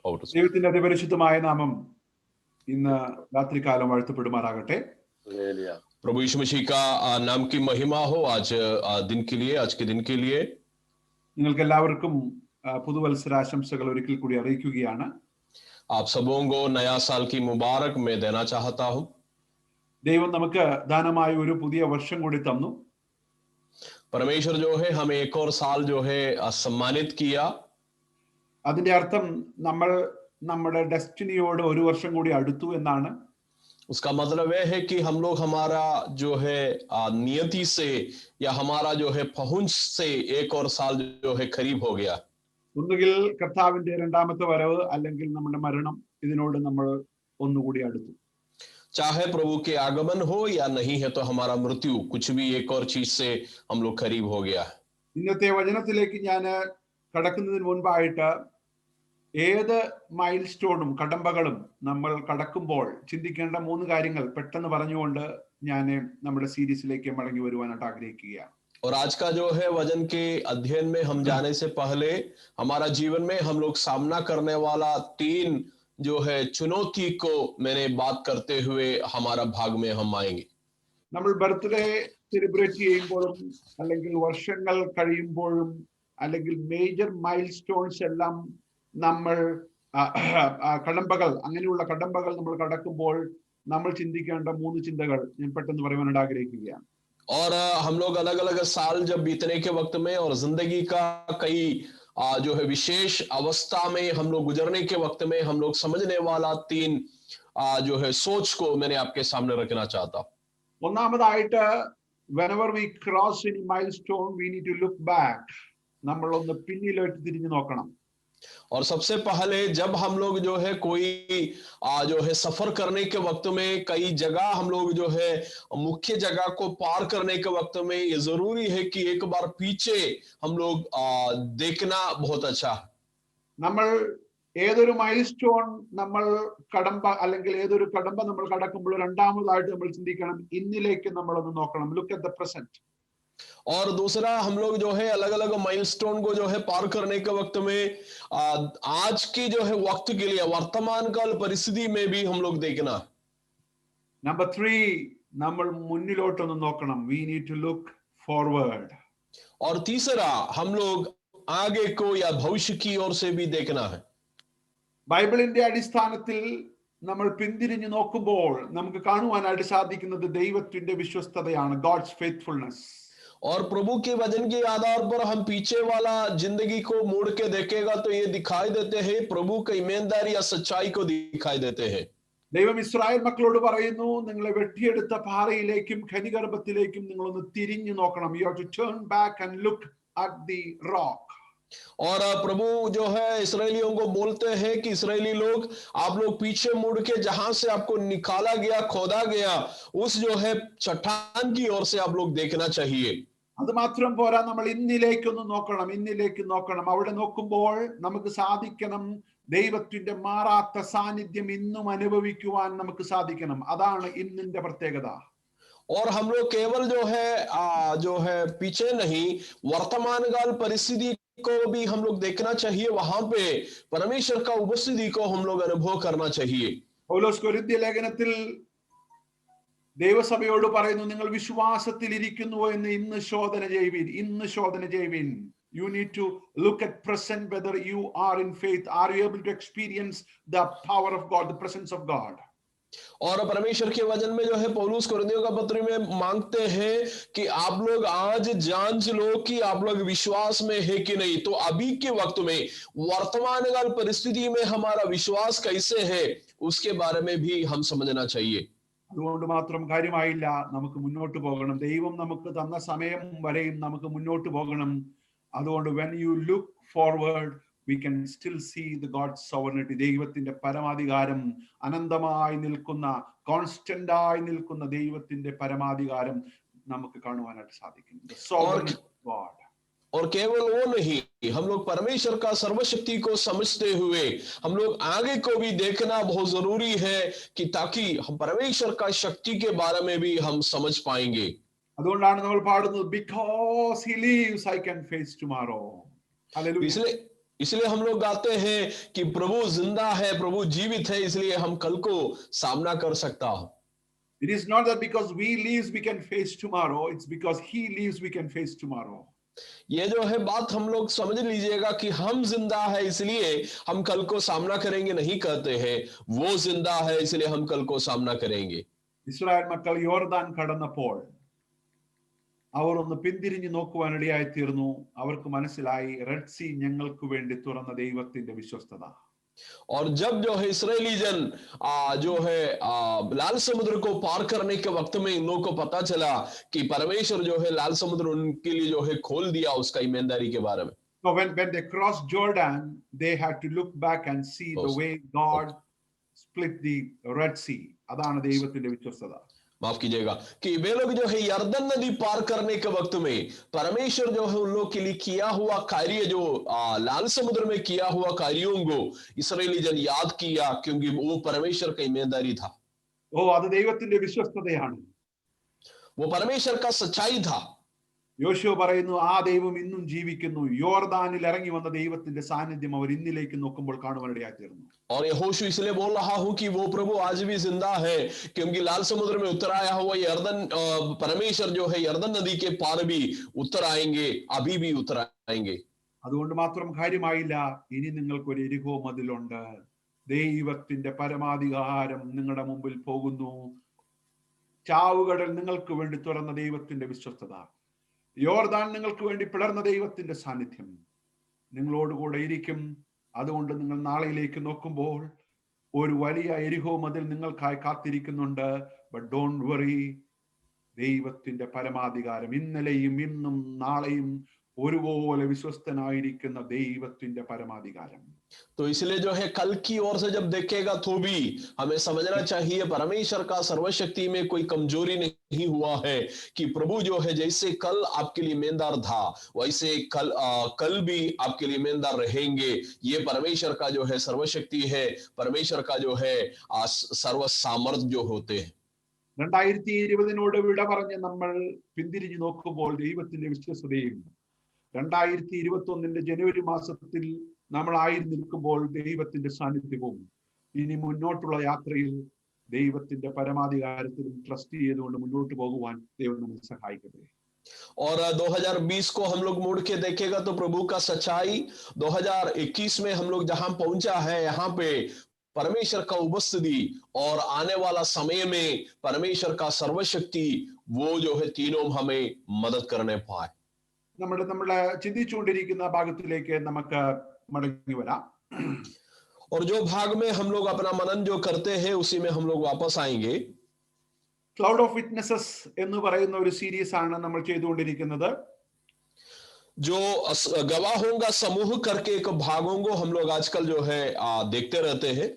over to ദൈവത്തിന്റെ അതിപരിശുദ്ധമായ നാമം ഇന്ന് രാത്രികാലം വാഴ്ത്തപ്പെടുമാറാകട്ടെ. प्रभु यीशु मसीह का नाम की महिमा हो आज दिन के लिए, आज के दिन के लिए. നിങ്ങൾക്ക് എല്ലാവർക്കും പുതുവത്സരാശംസകൾ ഒരിക്കൽ കൂടി അറിയിക്കുകയാണ്. आप सबों को नया साल की मुबारक मैं देना चाहता हूं. ദൈവം നമുക്ക് ദാനമായി ഒരു പുതിയ വർഷം കൂടി തന്നു. परमेश्वर जो है हमें एक और साल जो है सम्मानित किया. അതിന്റെ അർത്ഥം നമ്മൾ നമ്മുടെ ഡെസ്റ്റിനിയോട് ഒരു വർഷം കൂടി അടുത്തു എന്നാണ്. उसका मतलब यह है कि हम लोग हमारा जो है नियति से या हमारा जो है पहुंच से एक और साल जो है करीब हो गया. ഒന്നുകിൽ കർത്താവിന്റെ രണ്ടാമത്തെ വരവ് അല്ലെങ്കിൽ നമ്മുടെ മരണം ഇതിനോട് നമ്മൾ ഒന്നുകൂടി അടുത്തു. चाहे प्रभु के आगमन हो या नहीं है तो हमारा मृत्यु कुछ भी एक और चीज से हम लोग करीब हो गया. ഇന്നത്തെ വചനത്തിലേക്ക് ഞാൻ കടക്കുന്നതിന് മുൻപായിട്ട് ഏത് മൈൽ സ്റ്റോണും കടമ്പകളും നമ്മൾ കടക്കുമ്പോൾ ചിന്തിക്കേണ്ട 3 കാര്യങ്ങൾ പെട്ടെന്ന് പറഞ്ഞുകൊണ്ട് ഞാൻ നമ്മുടെ സീരീസിലേക്ക് മടങ്ങി വരുവാനായിട്ട് ആഗ്രഹിക്കുകയാണ്. और आज का जो है वचन के अध्ययन में हम जाने से पहले हमारा जीवन में हम लोग सामना करने वाला 3 जो है चुनौती को मैंने बात करते हुए हमारा भाग में हम आएंगे. നമ്മൾ ബർത്ത്ഡേ സെലിബ്രേറ്റ് ചെയ്യുമ്പോഴും അല്ലെങ്കിൽ വർഷങ്ങൾ കഴിയുമ്പോഴും അല്ലെങ്കിൽ മേജർ മൈൽ സ്റ്റോൺസ് എല്ലാം നമ്മൾ കടമ്പകൾ അങ്ങനെയുള്ള കടമ്പകൾ നമ്മൾ കടക്കുമ്പോൾ നമ്മൾ ചിന്തിക്കേണ്ട 3 ചിന്തകൾ ഞാൻ പെട്ടെന്ന് പറയുവാനായിട്ട് ആഗ്രഹിക്കുകയാണ്. और हम लोग अलग अलग साल जब बीतने के वक्त में और जिंदगी का कई जो है विशेष अवस्था में हम लोग गुजरने के वक्त में हम लोग समझने वाला 3 जो है सोच को मैंने आपके सामने रखना चाहता हूं. ഒന്നാമതായിട്ട് whenever we cross any milestone we need to look back. നമ്മൾ ഒന്ന് പിന്നിലോട്ട് തിരിഞ്ഞു നോക്കണം. और सबसे पहले जब हम लोग जो है कोई जो है सफर करने के वक्त में कई जगह हम लोग जो है मुख्य जगह को पार करने के वक्त में ये जरूरी है कि एक बार पीछे हम लोग देखना बहुत अच्छा. നമ്മൾ ഏതൊരു മൈൽ സ്റ്റോൺ നമ്മൾ കടമ്പ അല്ലെങ്കിൽ ഏതൊരു കടമ്പ നമ്മൾ കടക്കുമ്പോൾ രണ്ടാമതായിട്ട് നമ്മൾ ചിന്തിക്കണം ഇന്നിലേക്ക് നമ്മൾ ഒന്ന് നോക്കണം. Look at the present. और दूसरा हम लोग जो है अलग अलग माइलस्टोन को जो है पार करने के वक्त में आज की जो है वक्त के लिए वर्तमान काल परिस्थिति में भी हम लोग देखना. नंबर 3 നമ്മൾ മുന്നിലോട്ടൊന്ന് നോക്കണം. we need to look forward. और तीसरा हम लोग आगे को या भविष्य की ओर से भी देखना है. ബൈബിളിന്റെ അടിസ്ഥാനത്തിൽ നമ്മൾ പിന്തിരിഞ്ഞു നോക്കുമ്പോൾ നമുക്ക് കാണുവാനായിട്ട് സാധിക്കുന്നത് ദൈവത്തിന്റെ വിശ്വസ്തതയാണ്. God's faithfulness. और प्रभु के वचन के आधार पर हम पीछे वाला जिंदगी को मोड़ के देखेगा तो ये दिखाई देते हैं प्रभु की ईमानदारी या सच्चाई को दिखाई देते हैं. ദൈവം ഇസ്രായേൽ മക്കളോട് പറയുന്നു, നിങ്ങളെ വെട്ടിയെടുത്ത പാറയിലേക്കും ഖനിഗർഭത്തിലേക്കും നിങ്ങൾ ഒന്ന് തിരിഞ്ഞു നോക്കണം. You have to turn back and look at the rock. और प्रभु जो है इस्राएलियों को बोलते हैं कि इस्राएली लोग आप लोग पीछे मुड़ के जहां से आपको निकाला गया खोदा गया उस जो है चट्टान की ओर से आप लोग देखना चाहिए. അത് മാത്രം പോരാ, നമ്മൾ ഇന്നിലേക്കൊന്ന് നോക്കണം. ഇന്നിലേക്ക് നോക്കണം. അവിടെ നോക്കുമ്പോൾ നമുക്ക് സാധിക്കണം ദൈവത്തിന്റെ മാറാത്ത സാന്നിധ്യം ഇന്നും അനുഭവിക്കുവാൻ നമുക്ക് സാധിക്കണം. അതാണ് ഇന്നിന്റെ പ്രത്യേകത. और हम लोग केवल जो है पीछे नहीं वर्तमान काल परिस्थिति को भी हम लोग देखना चाहिए. वहां पे परमेश्वर का उपस्थिति को हम लोग अनुभव करना चाहिए. പൗലോസ് കൊരിന്ത്യ ലേഖനത്തിൽ ദൈവസഭയോട് പറയുന്നു, നിങ്ങൾ വിശ്വാസത്തിൽ ഇരിക്കുന്നുവോ എന്ന് ഇന്ന് ശോധന ചെയ്യുവിൻ. You need to look at present whether you are in faith. Are you able to experience the power of God, the presence of God? और परमेश्वर के वचन में जो है पौलुस कोरिन्थियों का पत्र में मांगते हैं कि आप लोग आज जांच लो कि आप लोग विश्वास में है कि नहीं. तो अभी के वक्त में वर्तमान काल परिस्थिति में हमारा विश्वास कैसे है उसके बारे में भी हम समझना चाहिए. അതുകൊണ്ട് മാത്രം കാര്യമായില്ല, നമുക്ക് മുന്നോട്ട് പോകണം. ദൈവം നമുക്ക് തന്ന സമയം വരെയും നമുക്ക് മുന്നോട്ട് പോകണം. അതുകൊണ്ട് when you look forward we can still see the God's sovereignty. ദൈവത്തിന്റെ പരമാധികാരം, അനന്തമായി നിൽക്കുന്ന കോൺസ്റ്റന്റ് ആയി നിൽക്കുന്ന ദൈവത്തിന്റെ പരമാധികാരം നമുക്ക് കാണുവാനായിട്ട് സാധിക്കും. The sovereign God. और केवल वो नहीं, हम लोग परमेश्वर का सर्वशक्ति को समझते हुए हम लोग आगे को भी देखना बहुत जरूरी है कि ताकि हम परमेश्वर का शक्ति के बारे में भी हम समझ पाएंगे. അതുകൊണ്ടാണ് നമ്മൾ പാടുന്നത് because he lives I can face tomorrow. Hallelujah. इसलिए हम लोग गाते हैं कि प्रभु जिंदा है, प्रभु जीवित है, इसलिए हम कल को सामना कर सकता हूं। It is not that because we live we can face tomorrow. It's because he lives we can face tomorrow. ये जो है बात हम लोग समझ लीजिएगा कि हम जिंदा है इसलिए हम कल को सामना करेंगे नहीं कहते हैं, वो जिंदा है इसलिए हम कल को सामना करेंगे। ഇസ്രായേൽ മക്കൾ യോർദാൻ കടന്നപ്പോൾ അവർ ഒന്ന് പിന്തിരിഞ്ഞു നോക്കുവാനിടയായി തീർന്നു. അവർക്ക് മനസ്സിലായി റെഡ് സീ ഞങ്ങൾക്ക് വേണ്ടി തുറന്ന ദൈവത്തിന്റെ വിശ്വസ്തത. और जब जो है इस्राएली जन जो है लाल समुद्र को पार करने के वक्त में इन लोगों को पता चला कि परमेश्वर जो है लाल समुद्र उनके लिए जो है खोल दिया, उसका ईमानदारी के बारे में। So when they crossed Jordan, they had to look back and see the way God split the Red Sea. അതാണ് ദൈവത്തിന്റെ വിശ്വസ്തത. माफ कीजिएगा कि वे लोग जो है यर्दन नदी पार करने के वक्त में परमेश्वर जो है उन लोग के लिए किया हुआ कार्य, जो लाल समुद्र में किया हुआ कार्यों को इस्राएली जन याद किया, क्योंकि वो परमेश्वर का ईमानदारी था। അത് ദൈവത്തിന്റെ വിശ്വസ്തതയാണ്. वो परमेश्वर का सच्चाई था। യോശുവ പറയുന്നു ആ ദൈവം ഇന്നും ജീവിക്കുന്നു. യോർദാനിൽ ഇറങ്ങി വന്ന ദൈവത്തിന്റെ സാന്നിധ്യം അവർ ഇന്നിലേക്ക് നോക്കുമ്പോൾ കാണുവാനിടയായി തീർന്നു. और यहोशू इसलिए बोल रहा हूं कि वो प्रभु आज भी जिंदा है, क्योंकि लाल समुद्र में उतर आया हुआ यर्दन परमेश्वर जो है यर्दन नदी के पार भी उतर आएंगे, अभी भी उतर आएंगे। അതുകൊണ്ട് മാത്രം കാര്യമായില്ല, ഇനി നിങ്ങൾക്കൊരു എരിഹോ മതിലുണ്ട്. ദൈവത്തിന്റെ പരമാധികാരം നിങ്ങളുടെ മുമ്പിൽ പോകുന്നു. ചാവുകടൽ നിങ്ങൾക്ക് വേണ്ടി തുറന്ന ദൈവത്തിന്റെ വിശ്വസ്തത, യോർദാൻ നിങ്ങൾക്ക് വേണ്ടി പിളർന്ന ദൈവത്തിന്റെ സാന്നിധ്യം നിങ്ങളോടുകൂടെ ഇരിക്കും. അതുകൊണ്ട് നിങ്ങൾ നാളെയിലേക്ക് നോക്കുമ്പോൾ ഒരു വലിയ എരിഹോ മതിൽ നിങ്ങൾക്കായി കാത്തിരിക്കുന്നുണ്ട്. ബട്ട് ഡോണ്ട് വറി, ദൈവത്തിന്റെ പരമാധികാരം ഇന്നലെയും ഇന്നും നാളെയും ഒരുപോലെ വിശ്വസ്തനായിരിക്കുന്ന ദൈവത്തിന്റെ പരമാധികാരം. तो इसलिए जो है कल की ओर से जब देखेगा तो भी हमें समझना चाहिए परमेश्वर का सर्वशक्ति में कोई कमजोरी नहीं हुआ है, कि प्रभु जो है जैसे कल आपके लिए ईमानदार था वैसे कल भी आपके लिए ईमानदार रहेंगे। ये परमेश्वर का जो है सर्वशक्ति है, परमेश्वर का जो है सर्व सामर्थ जो होते हैं। 2020 വിട പറഞ്ഞ് നമ്മൾ പിന്തിരിഞ്ഞു നോക്കുമ്പോൾ ദൈവത്തിന്റെ വിശ്വസ്തതയും 2021 ജനുവരി മാസത്തിൽ നമ്മൾ ആയിരിക്കുമ്പോൾ ദൈവത്തിന്റെ സാന്നിധ്യവും ഇനി മുന്നോട്ടുള്ള യാത്രയിൽ ദൈവത്തിന്റെ പരമാധികാരത്തിലും ട്രസ്റ്റ് ചെയ്തുകൊണ്ട് മുന്നോട്ട് പോകുവാൻ ദൈവം നമ്മെ സഹായിക്കട്ടെ. और 2020 को हम लोग मुड़ के देखेगा तो प्रभु का सच्चाई 2021 में हम लोग जहां पहुंचा है, यहाँ पे परमेश्वर का उपस्थिति और आने वाला समय में परमेश्वर का सर्वशक्ति, वो जो है तीनों हमें मदद करने पाए। നമ്മളെ ചിന്തിച്ചുകൊണ്ടിരിക്കുന്ന ഭാഗത്തിലേക്ക് നമുക്ക് മടങ്ങി വരാം. और जो भाग में हम लोग अपना मनन जो करते हैं उसी में हम लोग वापस आएंगे. ക്ലൗഡ് ഓഫ് വിറ്റ്നസസ് എന്ന് പറയുന്ന ഒരു സീരീസ് ആണ് നമ്മൾ ചെയ്തുകൊണ്ടിരിക്കുന്നത്. जो गवाहों का समूह करके एक भागों को हम लोग आजकल जो है देखते रहते हैं.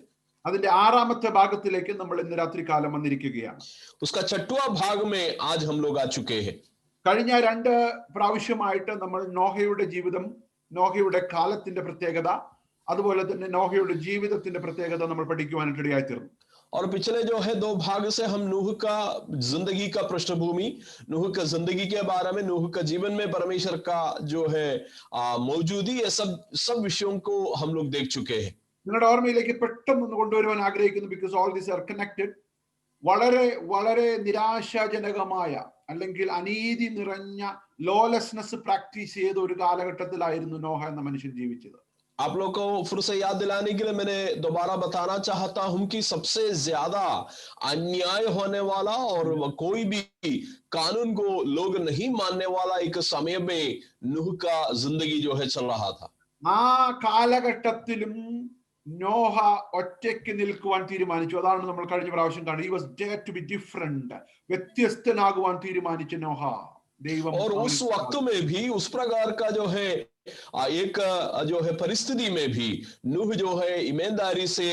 അതിന്റെ 6ാമത്തെ ഭാഗത്തിലേക്ക് നമ്മൾ ഇന്ന് രാത്രി കാലം വന്നിരിക്കുകയാണ്. उसका 6वां भाग में आज हम लोग आ चुके हैं. കഴിഞ്ഞ 2 പ്രാവശ്യമായിട്ട് നമ്മൾ നോഹയുടെ ജീവിതം, നോഹയുടെ കാലത്തിന്റെ പ്രത്യേകത, അതുപോലെ തന്നെ നോഹയുടെ ജീവിതത്തിന്റെ പ്രത്യേകത നമ്മൾ പഠിക്കുവാനായിട്ട് ഇടയായി തീർന്നു. और पिछले जो है 2 भाग से हम नूह का जिंदगी का पृष्ठभूमि, नूह का जिंदगी के बारे में, नूह का जीवन में परमेश्वर का जो है मौजूदी, ये सब विषयों को हम लोग देख चुके हैं. നിങ്ങളുടെ ഓർമ്മയിലേക്ക് പെട്ടെന്ന് കൊണ്ടുവരുവാൻ ആഗ്രഹിക്കുന്നു, because all these are connected. വളരെ വളരെ നിരാശാജനകമായ അല്ലെങ്കിൽ അനീതി നിറഞ്ഞ ലോലെസ്നെസ് പ്രാക്ടീസ് ചെയ്ത ഒരു കാലഘട്ടത്തിലായിരുന്നു നോഹ എന്ന മനുഷ്യൻ ജീവിച്ചത്. आप लोग को फिर से याद दिलाने के लिए मैंने दोबारा बताना चाहता हूं कि सबसे ज्यादा अन्याय होने वाला और कोई भी कानून को लोग नहीं मानने वाला एक समय में नूह का जिंदगी जो है चल रहा था. ആ കാലഘട്ടത്തിലും നോഹ ഒറ്റയ്ക്ക് നിൽക്കുവാൻ തീരുമാനിച്ചു. അതാണ് നമ്മൾ കഴിഞ്ഞ പ്രാവശ്യം കാണുന്നത്. He was dared to be different. വ്യത്യസ്തനാകുവാൻ തീരുമാനിച്ച നോഹ ദൈവം. और उस वक्त में भी उस प्रकार का जो है एक जो है परिस्थिति में भी नूह जो है ईमानदारी से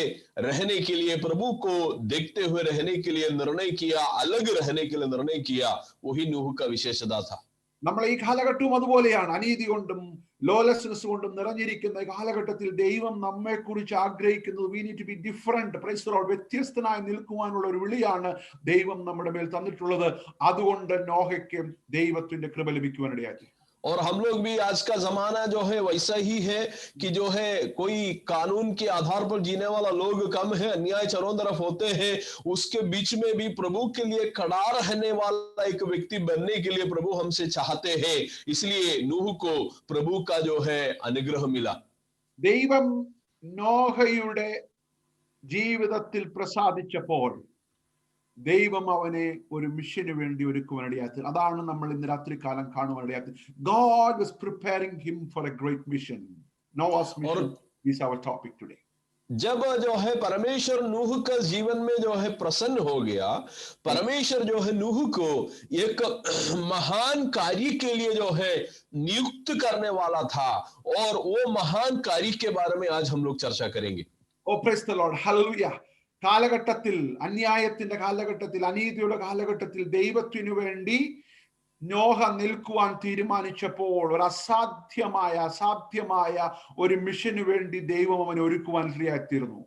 रहने के लिए, प्रभु को देखते हुए रहने के लिए निर्णय किया, अलग रहने के लिए निर्णय किया. वही नूह का विशेषता था. നമ്മൾ ഈ കാലഘട്ടവും അതുപോലെയാണ്. അനീതി കൊണ്ടും ലോലെസ്നെസ് കൊണ്ടും നിറഞ്ഞിരിക്കുന്ന കാലഘട്ടത്തിൽ ദൈവം നമ്മെ കുറിച്ച് ആഗ്രഹിക്കുന്നത് we need to be different. Praise the Lord. വ്യത്യസ്തനായി നിൽക്കുവാനുള്ള ഒരു വിളിയാണ് ദൈവം നമ്മുടെ മേൽ തന്നിട്ടുള്ളത്. അതുകൊണ്ട് നോഹയ്ക്ക് ദൈവത്തിന്റെ കൃപ ലഭിക്കുവാനിടയായി. और हम लोग भी आज का जमाना जो है वैसा ही है कि जो है कोई कानून के आधार पर जीने वाला लोग कम है, अन्याय चारों तरफ होते हैं। उसके बीच में भी प्रभु के लिए खड़ा रहने वाला एक व्यक्ति बनने के लिए प्रभु हमसे चाहते हैं। इसलिए नूह को प्रभु का जो है अनुग्रह मिला। ദൈവം നോഹയുടെ ജീവിതത്തിൽ പ്രസാദിച്ചപ്പോൾ ദൈവം അവനെ ഒരു മിഷന് വേണ്ടി ഒരുക്കുവാനിടയാക്കി. അതാണ് നമ്മൾ ഇന്ന് രാത്രികാലം കാണുവാനിടയാക്കി. God was preparing him for a great mission. Noah's mission is our topic today. जब जो है परमेश्वर नूह का जीवन में जो है प्रसन्न हो गया, परमेश्वर जो है नूह को एक महान कार्य के लिए जो है नियुक्त करने वाला था, और वो महान कार्य के बारे में आज हम लोग चर्चा करेंगे। Oh, praise the Lord. Hallelujah. കാലഘട്ടത്തിൽ, അന്യായത്തിന്റെ കാലഘട്ടത്തിൽ, അനീതിയുടെ കാലഘട്ടത്തിൽ ദൈവത്തിനു വേണ്ടി നോഹ നിൽക്കുവാൻ തീരുമാനിച്ചപ്പോൾ ഒരു അസാധ്യമായ ഒരു മിഷന് വേണ്ടി ദൈവം അവനെ ഒരുക്കുവാൻ ഇടയായിത്തീർന്നു.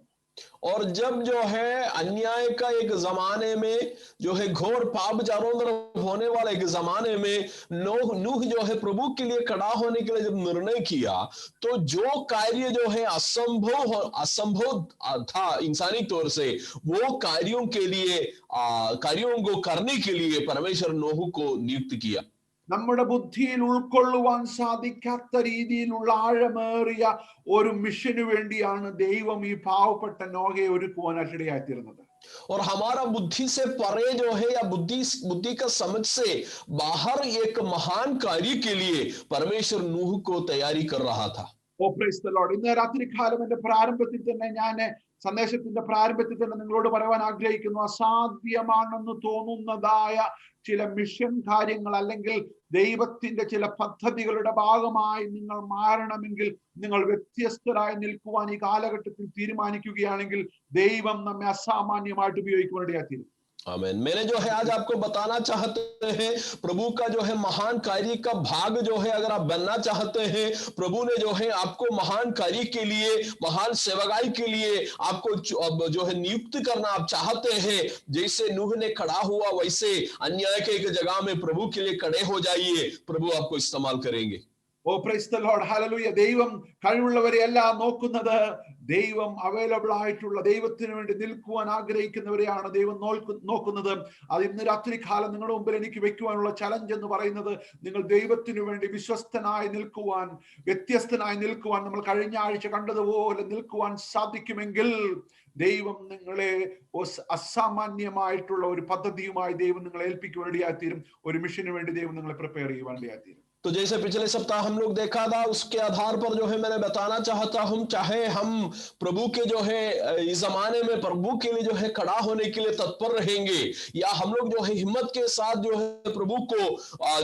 और जब जो है अन्याय का एक जमाने में जो है घोर पाप चारों तरफ होने वाले एक जमाने में नूह जो है प्रभु के लिए खड़ा होने के लिए जब निर्णय किया, तो जो कार्य जो है असंभव था इंसानी तौर से, वो कार्यों को करने के लिए परमेश्वर नूह को नियुक्त किया। നമ്മുടെ ബുദ്ധിയിൽ ഉൾക്കൊള്ളുവാൻ സാധിക്കാത്ത രീതിയിലുള്ള ആഴമേറിയ ഒരു മിഷന് വേണ്ടിയാണ് ദൈവം ഈ പാവപ്പെട്ട നോഹയെ ഒരുക്കുവാനായിട്ട് ഇടയായിത്തീർന്നത്. और हमारा बुद्धि से परे जो है या बुद्धि का समझ से बाहर एक महान कार्य के लिए परमेश्वर नूह को तैयारी कर रहा था। Oh, praise the Lord. ഇന്ന് രാത്രികാലം എന്റെ പ്രാരംഭത്തിൽ തന്നെ ഞാൻ സന്ദേശത്തിന്റെ പ്രാരംഭത്തിൽ തന്നെ നിങ്ങളോട് പറയാൻ ആഗ്രഹിക്കുന്നു, അസാധ്യമാണെന്ന് തോന്നുന്നതായ ചില മിഷൻ കാര്യങ്ങൾ അല്ലെങ്കിൽ ദൈവത്തിന്റെ ചില പദ്ധതികളുടെ ഭാഗമായി നിങ്ങൾ മാറണമെങ്കിൽ, നിങ്ങൾ വ്യത്യസ്തരായി നിൽക്കുവാൻ ഈ കാലഘട്ടത്തിൽ തീരുമാനിക്കുകയാണെങ്കിൽ ദൈവം നമ്മെ അസാമാന്യമായിട്ട് ഉപയോഗിക്കുവാനിടയായിത്തീരും. आमीन। मैंने जो है आज आपको बताना चाहते हैं, प्रभु का जो है महान कार्य का भाग जो है अगर आप बनना चाहते हैं, प्रभु ने जो है आपको महान कार्य के लिए, महान सेवकाई के लिए आपको जो है नियुक्त करना आप चाहते हैं, जैसे नूह ने खड़ा हुआ वैसे अन्याय के एक जगह में प्रभु के लिए खड़े हो जाइए, प्रभु आपको इस्तेमाल करेंगे। Oh, praise the Lord. Hallelujah. ദൈവം കഴിവുള്ളവരെയെല്ലാം നോക്കുന്നത്, ദൈവം അവൈലബിൾ ആയിട്ടുള്ള, ദൈവത്തിന് വേണ്ടി നിൽക്കുവാൻ ആഗ്രഹിക്കുന്നവരെയാണ് ദൈവം നോക്കുന്നത്. അത് ഇന്ന് രാത്രികാലം നിങ്ങളുടെ മുമ്പിൽ എനിക്ക് വെക്കുവാനുള്ള ചലഞ്ച് എന്ന് പറയുന്നത്, നിങ്ങൾ ദൈവത്തിനു വേണ്ടി വിശ്വസ്തനായി നിൽക്കുവാൻ, വ്യത്യസ്തനായി നിൽക്കുവാൻ, നമ്മൾ കഴിഞ്ഞ ആഴ്ച കണ്ടതുപോലെ നിൽക്കുവാൻ സാധിക്കുമെങ്കിൽ ദൈവം നിങ്ങളെ അസാമാന്യമായിട്ടുള്ള ഒരു പദ്ധതിയുമായി ദൈവം നിങ്ങളെ ഏൽപ്പിക്കുവാൻ ഇടയായിത്തീരും. ഒരു മിഷന് വേണ്ടി ദൈവം നിങ്ങളെ പ്രിപ്പയർ ചെയ്യുവാൻ ഇടയായിത്തീരും. तो जैसे पिछले सप्ताह हम लोग देखा था, उसके आधार पर जो है मैंने बताना चाहता हूं, चाहे हम प्रभु के जो है इस जमाने में प्रभु के लिए जो है खड़ा होने के लिए तत्पर रहेंगे, या हम लोग जो है हिम्मत के साथ जो है प्रभु को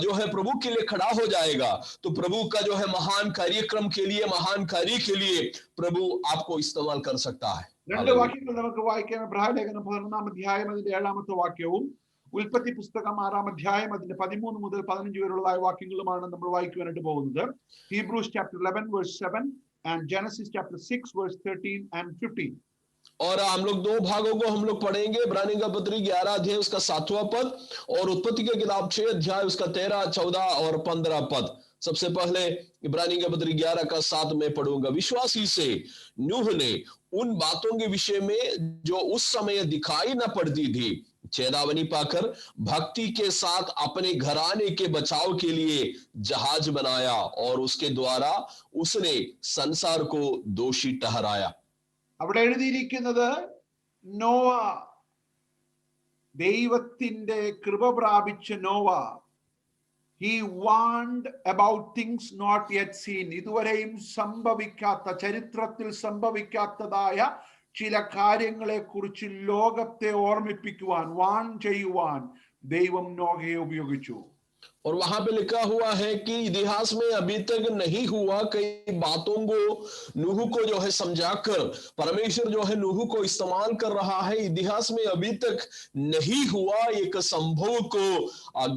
जो है प्रभु के लिए खड़ा हो जाएगा, तो प्रभु का जो है महान कार्यक्रम के लिए, महान कार्य के लिए प्रभु आपको इस्तेमाल कर सकता है। രണ്ട് വാക്യങ്ങൾ നമുക്ക് വായിക്കാം. എബ്രായ ലേഖനം 11-ാം അധ്യായം അതിന്റെ 7-ാമത്തെ വാക്യവും ഉൽപ്പത്തി പുസ്തകം 6-ാം അധ്യായം അതിന്റെ 13 മുതൽ 15 വരെയുള്ള വാക്യങ്ങളുമാണ് നമ്മൾ വായിക്കുവാനായിട്ട് പോകുന്നത്. Hebrews chapter 11 verse 7 and Genesis chapter 6 verse 13 and 15. और हम लोग दो भागों को हम लोग पढ़ेंगे, इब्रानी का पत्री 11 अध्याय उसका 7वां पद, और उत्पत्ति की किताब 6 अध्याय उसका 13, 14 और 15 पद। सबसे पहले इब्रानी का पत्री 11 का 7 में पढ़ूंगा। विश्वासी से नूह ने उन बातों के विषय में जो उस समय दिखाई न पड़ती थी चेतावनी पाकर भक्ति के साथ अपने घराने के बचाव के लिए जहाज बनाया, और उसके द्वारा उसने संसार को दोषी ठहराया। അവിടെ എഴുതിയിരിക്കുന്നത്, നോവ, ദൈവത്തിന്റെ കൃപ പ്രാപിച്ച Nova, he warned about things not yet seen. ഇതുവരെയും സംഭവിക്കാത്ത, ചരിത്രത്തിൽ സംഭവിക്കാത്തതായ ചില കാര്യങ്ങളെ കുറിച്ച് ലോകത്തെ ഓർമ്മിപ്പിക്കുവാൻ, വാൺ ചെയ്യുവാൻ ദൈവം നോഹയെ ഉപയോഗിച്ചു. और वहां पे लिखा हुआ है कि इतिहास में अभी तक नहीं हुआ कई बातों को नूह को जो है समझाकर परमेश्वर जो है नूह को इस्तेमाल कर रहा है। इतिहास में अभी तक नहीं हुआ एक संभव को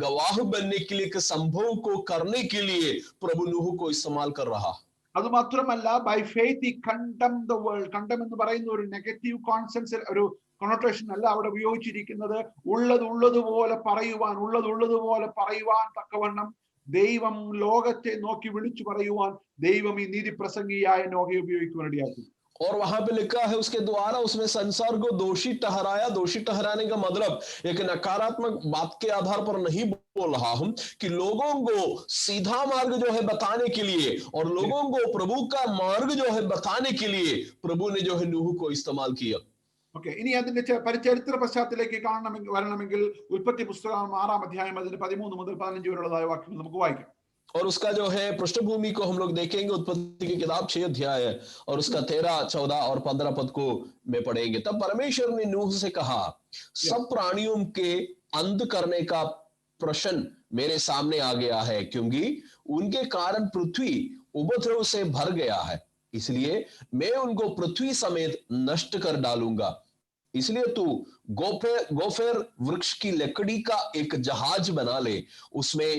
गवाह बनने के लिए, एक संभव को करने के लिए प्रभु नूह को इस्तेमाल कर रहा। അത് മാത്രമല്ല, ബൈ ഫെയ്ത്ത് ഹി കണ്ടം ദ വേൾഡ്. കണ്ടം എന്ന് പറയുന്ന ഒരു നെഗറ്റീവ് കോൺസെൻസ്, ഒരു കൊണോട്ടേഷൻ അല്ല അവിടെ ഉപയോഗിച്ചിരിക്കുന്നത്. ഉള്ളതുപോലെ പറയുവാൻ തക്കവണ്ണം ദൈവം ലോകത്തെ നോക്കി വിളിച്ചു പറയുവാൻ ദൈവം ഈ നീതി പ്രസംഗിയായ നോഹയെ ഉപയോഗിക്കുവാൻ ഇടയാക്കി. और वहां पे लिखा है उसके द्वारा उसने संसार को दोषी ठहराया। दोषी ठहराने का मतलब एक नकारात्मक बात के आधार पर नहीं बोल रहा हूं कि लोगों को सीधा मार्ग जो है बताने के लिए और लोगों को प्रभु का मार्ग जो है बताने के लिए प्रभु ने जो है नूह को इस्तेमाल किया। ഓക്കെ, ഇനി അതിന്റെ ചരിത്ര പശ്ചാത്തലത്തിലേക്ക് വരണമെങ്കിൽ ഉൽപ്പത്തി പുസ്തകം 6-ാം അധ്യായം അതിന് 13 മുതൽ 15 വരെയുള്ളതായ വാക്യങ്ങൾ നമുക്ക് വായിക്കാം. और उसका जो है पृष्ठभूमि को हम लोग देखेंगे। उत्पत्ति की किताब 6 अध्याय है और उसका 13, 14 और 15 पद को में पढ़ेंगे। तब परमेश्वर ने नूह से कहा, सब प्राणियों के अंत करने का प्रश्न मेरे सामने आ गया है, क्योंकि उनके कारण पृथ्वी उपद्रव से भर गया है, इसलिए मैं उनको पृथ्वी समेत नष्ट कर डालूंगा। इसलिए तू गोफेर वृक्ष की लकड़ी का एक जहाज बना ले, उसमें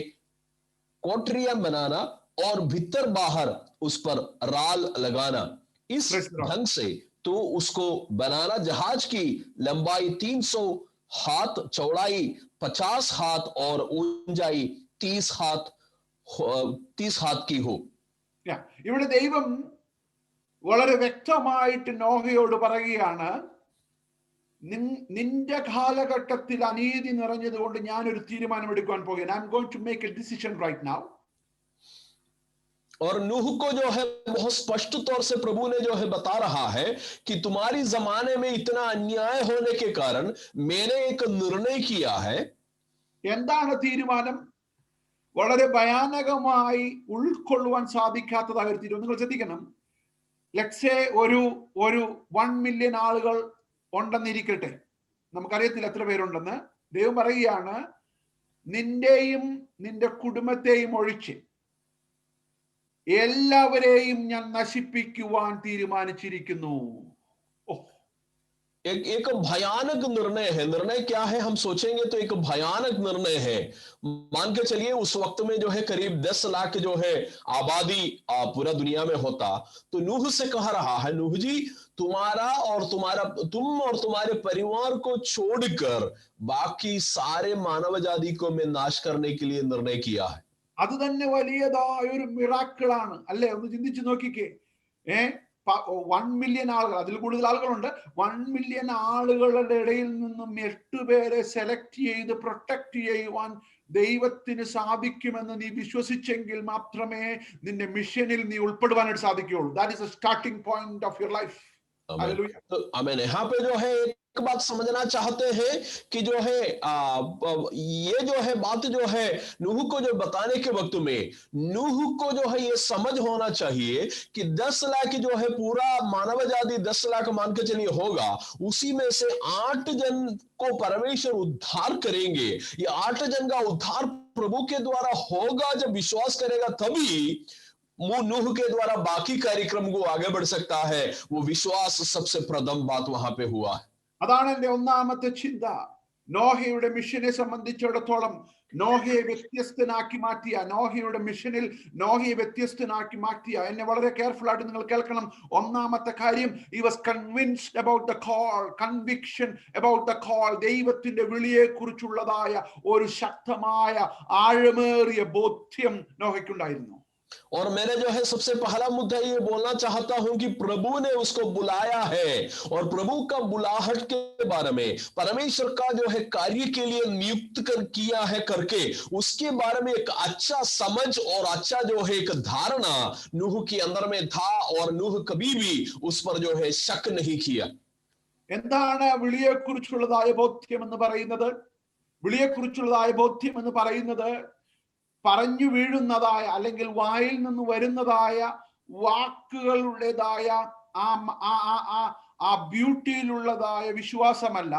कोठरियां बनाना और भीतर बाहर उस पर राल लगाना। इस ढंग से तो उसको बनाना, जहाज की लंबाई 300 हाथ, चौड़ाई 50 हाथ और ऊंचाई 30 हाथ की हो। ഇവിടെ ദൈവം വളരെ വ്യക്തമായിട്ട് നോഹയോട് പറയുകയാണ്, നിന്റെ കാലഘട്ടത്തിൽ അനീതി നിറഞ്ഞതുകൊണ്ട് ഞാൻ ഒരു തീരുമാനം എടുക്കാൻ പോകുകയാണ്. I am going to make a decision right now. और नूह को जो है बहुत स्पष्ट तौर से प्रभु ने जो है बता रहा है कि तुम्हारी जमाने में इतना अन्याय होने के कारण मैंने एक निर्णय किया है। എന്താണ് തീരുമാനം? വളരെ ഭയാനകമായി ഉൾക്കൊള്ളുവാൻ സാധിക്കാത്തതായ ഒരു തീരുമാനം. നിങ്ങൾ ശ്രദ്ധിക്കണം. ലെറ്റ്സ് സേ ഒരു 1 മില്യൺ ആളുകൾ ഉണ്ടെന്നിരിക്കട്ടെ, നമുക്കറിയത്തില്ല എത്ര പേരുണ്ടെന്ന്. ദൈവം പറയുകയാണ്, നിന്റെയും നിന്റെ കുടുംബത്തെയും ഒഴിച്ച് എല്ലാവരെയും ഞാൻ നശിപ്പിക്കുവാൻ തീരുമാനിച്ചിരിക്കുന്നു. एक भयानक निर्णय है। निर्णय क्या है हम सोचेंगे तो एक भयानक निर्णय है। मान के चलिए उस वक्त में जो है करीब 10 लाख जो है आबादी पूरा दुनिया में होता, तो नूह से कह रहा है, नूह जी तुम और तुम्हारे परिवार को छोड़कर बाकी सारे मानव जाति को मैं नाश करने के लिए निर्णय किया है। അത് തന്നെ വലിയതായ ഒരു മിറാക്കിളാണ് അല്ലേ? ഒന്ന് ചിന്തിച്ചു നോക്കിക്കേ. 1 മില്യൺ ആളുകൾ, അതിൽ കൂടുതൽ ആളുകളുണ്ട്. 1 മില്യൺ ആളുകളുടെ ഇടയിൽ നിന്നും 8 പേരെ സെലക്ട് ചെയ്ത് പ്രൊട്ടക്ട് ചെയ്യുവാൻ ദൈവത്തിന് സാധിക്കുമെന്ന് നീ വിശ്വസിച്ചെങ്കിൽ മാത്രമേ നിന്റെ മിഷനിൽ നീ ഉൾപ്പെടുവാനായിട്ട് സാധിക്കുകയുള്ളൂ. That is a starting point of your life. तो आमीन। यहाँ पे जो है एक बात समझना चाहते हैं कि जो है ये जो है बात जो है नूह को जो बताने के वक्त में नूह को जो है ये समझ होना चाहिए कि 10 लाख जो है पूरा मानव जाति 10 लाख मान के चलिए होगा, उसी में से 8 जन को परमेश्वर उद्धार करेंगे। ये 8 जन का उद्धार प्रभु के द्वारा होगा। जब विश्वास करेगा तभी नूह के द्वारा बाकी कार्यक्रम को आगे बढ़ सकता है। वो विश्वास सबसे प्रथम बात वहां पे हुआ है। അതാണ് എന്റെ ഒന്നാമത്തെ ചിന്ത. നോഹയുടെ മിഷനെ സംബന്ധിച്ചിടത്തോളം നോഹയെ വ്യത്യസ്തനാക്കി മാറ്റിയ, നോഹയുടെ മിഷനിൽ നോഹയെ വ്യത്യസ്തനാക്കി മാറ്റിയ, എന്നെ വളരെ കെയർഫുൾ ആയിട്ട് നിങ്ങൾ കേൾക്കണം. ഒന്നാമത്തെ കാര്യം, he was convinced about the call, conviction about the call. ദൈവത്തിന്റെ വിളിയെ കുറിച്ചുള്ളതായ ഒരു ശക്തമായ ആഴമേറിയ ബോധ്യം നോഹയ്ക്കുണ്ടായിരുന്നു. और मैंने जो है सबसे पहला मुद्दा ये बोलना चाहता हूं कि प्रभु ने उसको बुलाया है और प्रभु का बुलाहट के बारे में, परमेश्वर का जो है कार्य के लिए नियुक्त किया है करके उसके बारे में एक अच्छा समझ और अच्छा जो है एक धारणा नूह के अंदर में था और नूह कभी भी उस पर जो है शक नहीं किया। എന്താണ് വിളിയെക്കുറിച്ചുള്ളതായ ബോധ്യം എന്ന് പറയുന്നത്? വിളിയെക്കുറിച്ചുള്ളതായ ബോധ്യം എന്ന് പറയുന്നത് പറഞ്ഞു വീഴുന്നതായ അല്ലെങ്കിൽ വായിൽ നിന്ന് വരുന്നതായ വാക്കുകളുടേതായ ആ ബ്യൂട്ടിയിലുള്ളതായ വിശ്വാസമല്ല,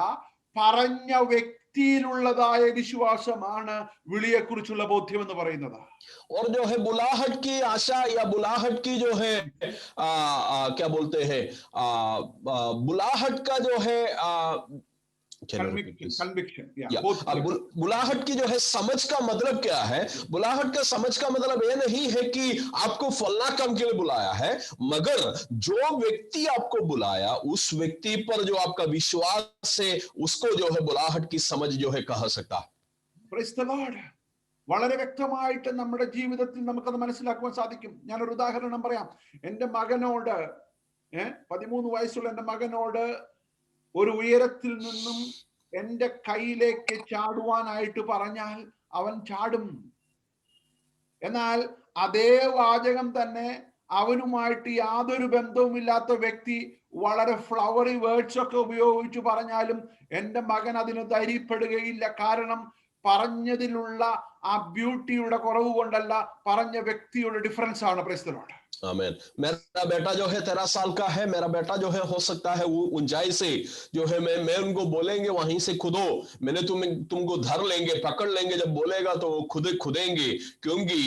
പറഞ്ഞ വ്യക്തിയിലുള്ളതായ വിശ്വാസമാണ് വിളിയെക്കുറിച്ചുള്ള ബോധ്യം എന്ന് പറയുന്നത്. और जो है बुलाहट की आशा या बुलाहट की जो है क्या बोलते हैं बुलाहट का जो है बुलाहट की जो है समझ का मतलब क्या है? बुलाहट का समझ का मतलब यह नहीं है कि आपको फलना काम के लिए बुलाया है, मगर जो व्यक्ति आपको बुलाया उस व्यक्ति पर जो आपका विश्वास है उसको जो है बुलाहट की समझ जो है कह सकता है। Praise the Lord. വളരെ വ്യക്തമായിട്ട് നമ്മുടെ ജീവിതത്തിൽ നമുക്കത് മനസ്സിലാക്കുവാൻ സാധിക്കും. ഞാനൊരു ഉദാഹരണം പറയാം. എൻ്റെ മകനോട് 13 വയസ്സുള്ള എൻ്റെ മകനോട് ഒരു ഉയരത്തിൽ നിന്നും എൻ്റെ കയ്യിലേക്ക് ചാടുവാനായിട്ട് പറഞ്ഞാൽ അവൻ ചാടും. എന്നാൽ അതേ വാചകം തന്നെ അവനുമായിട്ട് യാതൊരു ബന്ധവുമില്ലാത്ത വ്യക്തി വളരെ ഫ്ലവറി വേർഡ്സ് ഒക്കെ ഉപയോഗിച്ച് പറഞ്ഞാലും എൻ്റെ മകൻ അതിന് ധൈര്യപ്പെടുകയില്ല. കാരണം പറഞ്ഞതിലുള്ള ആ ബ്യൂട്ടിയുടെ കുറവ് കൊണ്ടല്ല, പറഞ്ഞ വ്യക്തിയുടെ ഡിഫറൻസ് ആണ്. Price the Lord. आमीन। मेरा बेटा जो है 13 साल का है, मेरा बेटा जो है हो सकता है वो ऊंचाई से जो है मैं उनको बोलेंगे वहीं से खुदो, मैंने तुमको धर लेंगे, पकड़ लेंगे, जब बोलेगा तो वो खुदेंगे, क्योंकि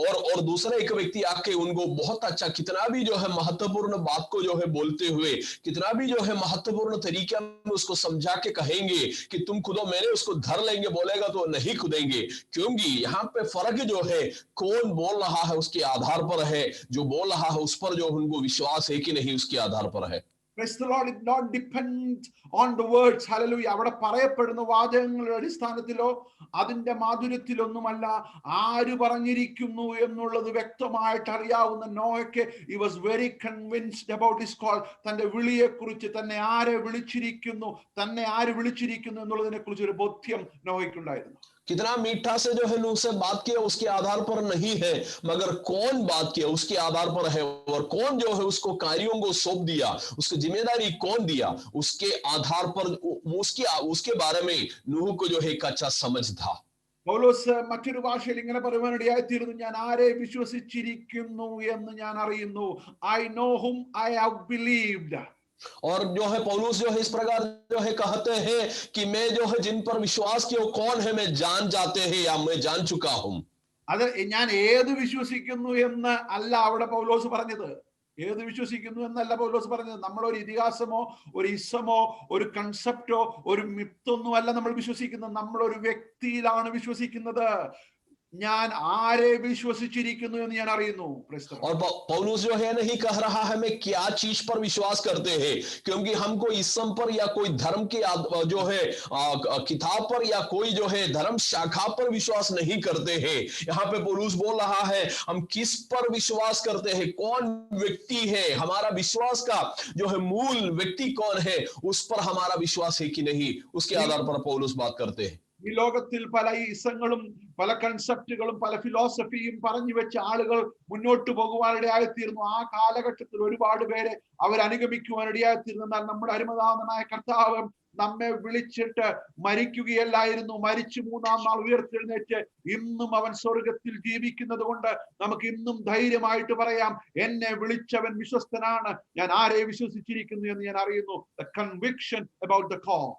और दूसरा एक व्यक्ति आके उनको बहुत अच्छा, कितना भी जो है महत्वपूर्ण बात को जो है बोलते हुए, कितना भी जो है महत्वपूर्ण तरीके में उसको समझा के कहेंगे कि तुम खुदो, मैंने उसको धर लेंगे बोलेगा तो नहीं खुदेंगे, क्योंकि यहाँ पे फर्क जो है कौन बोल रहा है उसके आधार पर है, जो बोल रहा है उस पर जो उनको विश्वास है कि नहीं उसके आधार पर है। Praise the Lord. It not depends on the words. Hallelujah. അവിടെ പറയപ്പെടുന്ന വാചകങ്ങളുടെ അടിസ്ഥാനത്തിലോ അതിന്റെ മാധുര്യത്തിലൊന്നുമല്ല, ആര് പറഞ്ഞിരിക്കുന്നു എന്നുള്ളത് വ്യക്തമായിട്ട് അറിയാവുന്ന നോഹയ്ക്ക് he was very convinced about his call. തന്റെ വിളിയെ കുറിച്ച്, തന്നെ ആര് വിളിച്ചിരിക്കുന്നു എന്നുള്ളതിനെ കുറിച്ച് ഒരു ബോധ്യം നോഹയ്ക്കുണ്ടായിരുന്നു. कितना मीठा से जो है नूह से बात किया उसके आधार पर नहीं है, मगर कौन बात किया उसके आधार पर है, और कौन जो है उसको कार्यों को सौंप दिया, उसकी जिम्मेदारी कौन दिया, उसके आधार पर उसके बारे में नूह को जो है एक अच्छा समझ था। പൗലോസ് മറ്റൊരു ഭാഷയിൽ ഇങ്ങനെ പറയുവാനിടയായിത്തീരുന്നു, ഞാൻ ആരെ വിശ്വസിച്ചിരിക്കുന്നു എന്ന് ഞാൻ അറിയുന്നു. I know whom I have believed. और जो है पौलुस जो है इस प्रकार जो है कहते हैं कि मैं जो है जिन पर विश्वास किया वो कौन है मैं जान जाते हैं या मैं जान चुका हूं। അത് ഞാൻ ഏത് വിശ്വസിക്കുന്നു എന്ന് അല്ല അവിടെ പൗലോസ് പറഞ്ഞത്. ഏത് വിശ്വസിക്കുന്നു എന്നല്ല പൗലോസ് പറഞ്ഞത്. നമ്മളൊരു ഇതിഹാസമോ ഒരു ഇസമോ ഒരു കൺസെപ്റ്റോ ഒരു മിത്തൊന്നും അല്ല നമ്മൾ വിശ്വസിക്കുന്നത്. നമ്മളൊരു വ്യക്തിയിലാണ് വിശ്വസിക്കുന്നത്. ഞാൻ ആരെ വിശ്വസിച്ചിരിക്കുന്നു എന്ന് ഞാൻ അറിയുന്നു. और पौलुस जो है नहीं कह रहा है मैं क्या चीज पर विश्वास करते हैं, क्योंकि हमको इसम पर या कोई धर्म के जो है किताब पर या कोई जो है धर्म शाखा पर विश्वास नहीं करते हैं। यहाँ पे पौलुस बोल रहा है हम किस पर विश्वास करते हैं, कौन व्यक्ति है, हमारा विश्वास का जो है मूल व्यक्ति कौन है, उस पर हमारा विश्वास है कि नहीं, उसके आधार पर पौलुस बात करते हैं। ഈ ലോകത്തിൽ പല ഇസങ്ങളും പല കൺസെപ്റ്റുകളും പല ഫിലോസഫിയും പറഞ്ഞു വെച്ച ആളുകൾ മുന്നോട്ട് പോകുവാനിടയായിത്തീർന്നു. ആ കാലഘട്ടത്തിൽ ഒരുപാട് പേരെ അവരനുഗമിക്കുവാനിടയായിത്തീർന്നു. എന്നാൽ നമ്മുടെ അരുമനാഥനായ കർത്താവ് നമ്മെ വിളിച്ചിട്ട് മരിക്കുകയല്ലായിരുന്നു, മരിച്ചു 3-ാം നാൾ ഉയർത്തെഴുന്നേറ്റ് ഇന്നും അവൻ സ്വർഗത്തിൽ ജീവിക്കുന്നത് കൊണ്ട് നമുക്ക് ഇന്നും ധൈര്യമായിട്ട് പറയാം, എന്നെ വിളിച്ചവൻ വിശ്വസ്തനാണ്, ഞാൻ ആരെ വിശ്വസിച്ചിരിക്കുന്നു എന്ന് ഞാൻ അറിയുന്നു. The conviction about the call.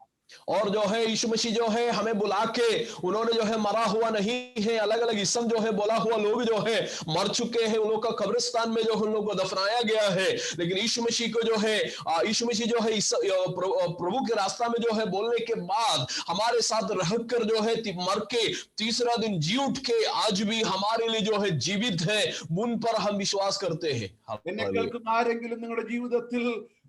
और जो है यीशु मसीह जो है हमें बुला के उन्होंने जो है मरा हुआ नहीं है, अलग अलग इसम जो है बोला हुआ लोग जो है मर चुके हैं, उन लोगों का कब्रिस्तान में जो उन लोगों को दफनाया गया है, लेकिन यीशु मसीह को जो है यीशु मसीह जो है प्रभु के रास्ता में जो है बोलने के बाद हमारे साथ रहकर जो है मर के तीसरा दिन जी उठ के आज भी हमारे लिए जो है जीवित है, उन पर हम विश्वास करते हैं।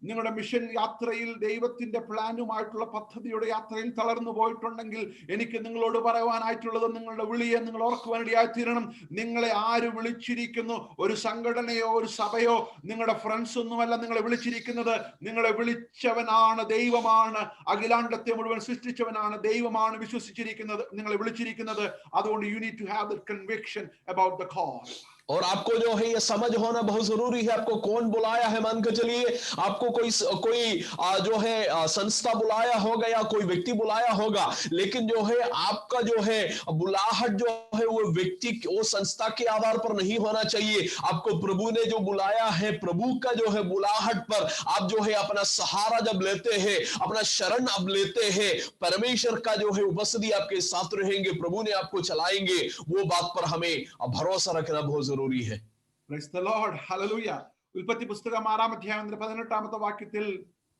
നിങ്ങളുടെ മിഷൻ യാത്രയിൽ ദൈവത്തിന്റെ പ്ലാനുമായിട്ടുള്ള പദ്ധതിയുടെ യാത്രയിൽ തളർന്നു പോയിട്ടുണ്ടെങ്കിൽ എനിക്ക് നിങ്ങളോട് പറയുവാനായിട്ടുള്ളത്, നിങ്ങളുടെ വിളിയെ നിങ്ങൾ ഓർക്കുവാനിടയായിത്തീരണം. നിങ്ങളെ ആര് വിളിച്ചിരിക്കുന്നു? ഒരു സംഘടനയോ ഒരു സഭയോ നിങ്ങളുടെ ഫ്രണ്ട്സ് ഒന്നുമല്ല നിങ്ങളെ വിളിച്ചിരിക്കുന്നത്. നിങ്ങളെ വിളിച്ചവനാണ് ദൈവമാണ്, അഖിലാണ്ടത്തെ മുഴുവൻ സൃഷ്ടിച്ചവനാണ് ദൈവമാണ് വിശ്വസിച്ചിരിക്കുന്നത്, നിങ്ങളെ വിളിച്ചിരിക്കുന്നത്. അതുകൊണ്ട് you need to have that conviction about the call. और आपको जो है ये समझ होना बहुत जरूरी है, आपको कौन बुलाया है। मान के चलिए आपको कोई जो है संस्था बुलाया होगा या कोई व्यक्ति बुलाया होगा, लेकिन जो है आपका जो है बुलाहट जो है वो व्यक्ति वो संस्था के आधार पर नहीं होना चाहिए। आपको प्रभु ने जो बुलाया है, प्रभु का जो है बुलाहट पर आप जो है अपना सहारा जब लेते हैं, अपना शरण अब लेते हैं, परमेश्वर का जो है उपस्थिति आपके साथ रहेंगे, प्रभु ने आपको चलाएंगे, वो बात पर हमें भरोसा रखना बहुत जरूरी है। Praise the Lord. Hallelujah. ഉൽപ്പത്തി പുസ്തകം 6-ാം അധ്യായം 18-ാമത്തെ വാക്യത്തിൽ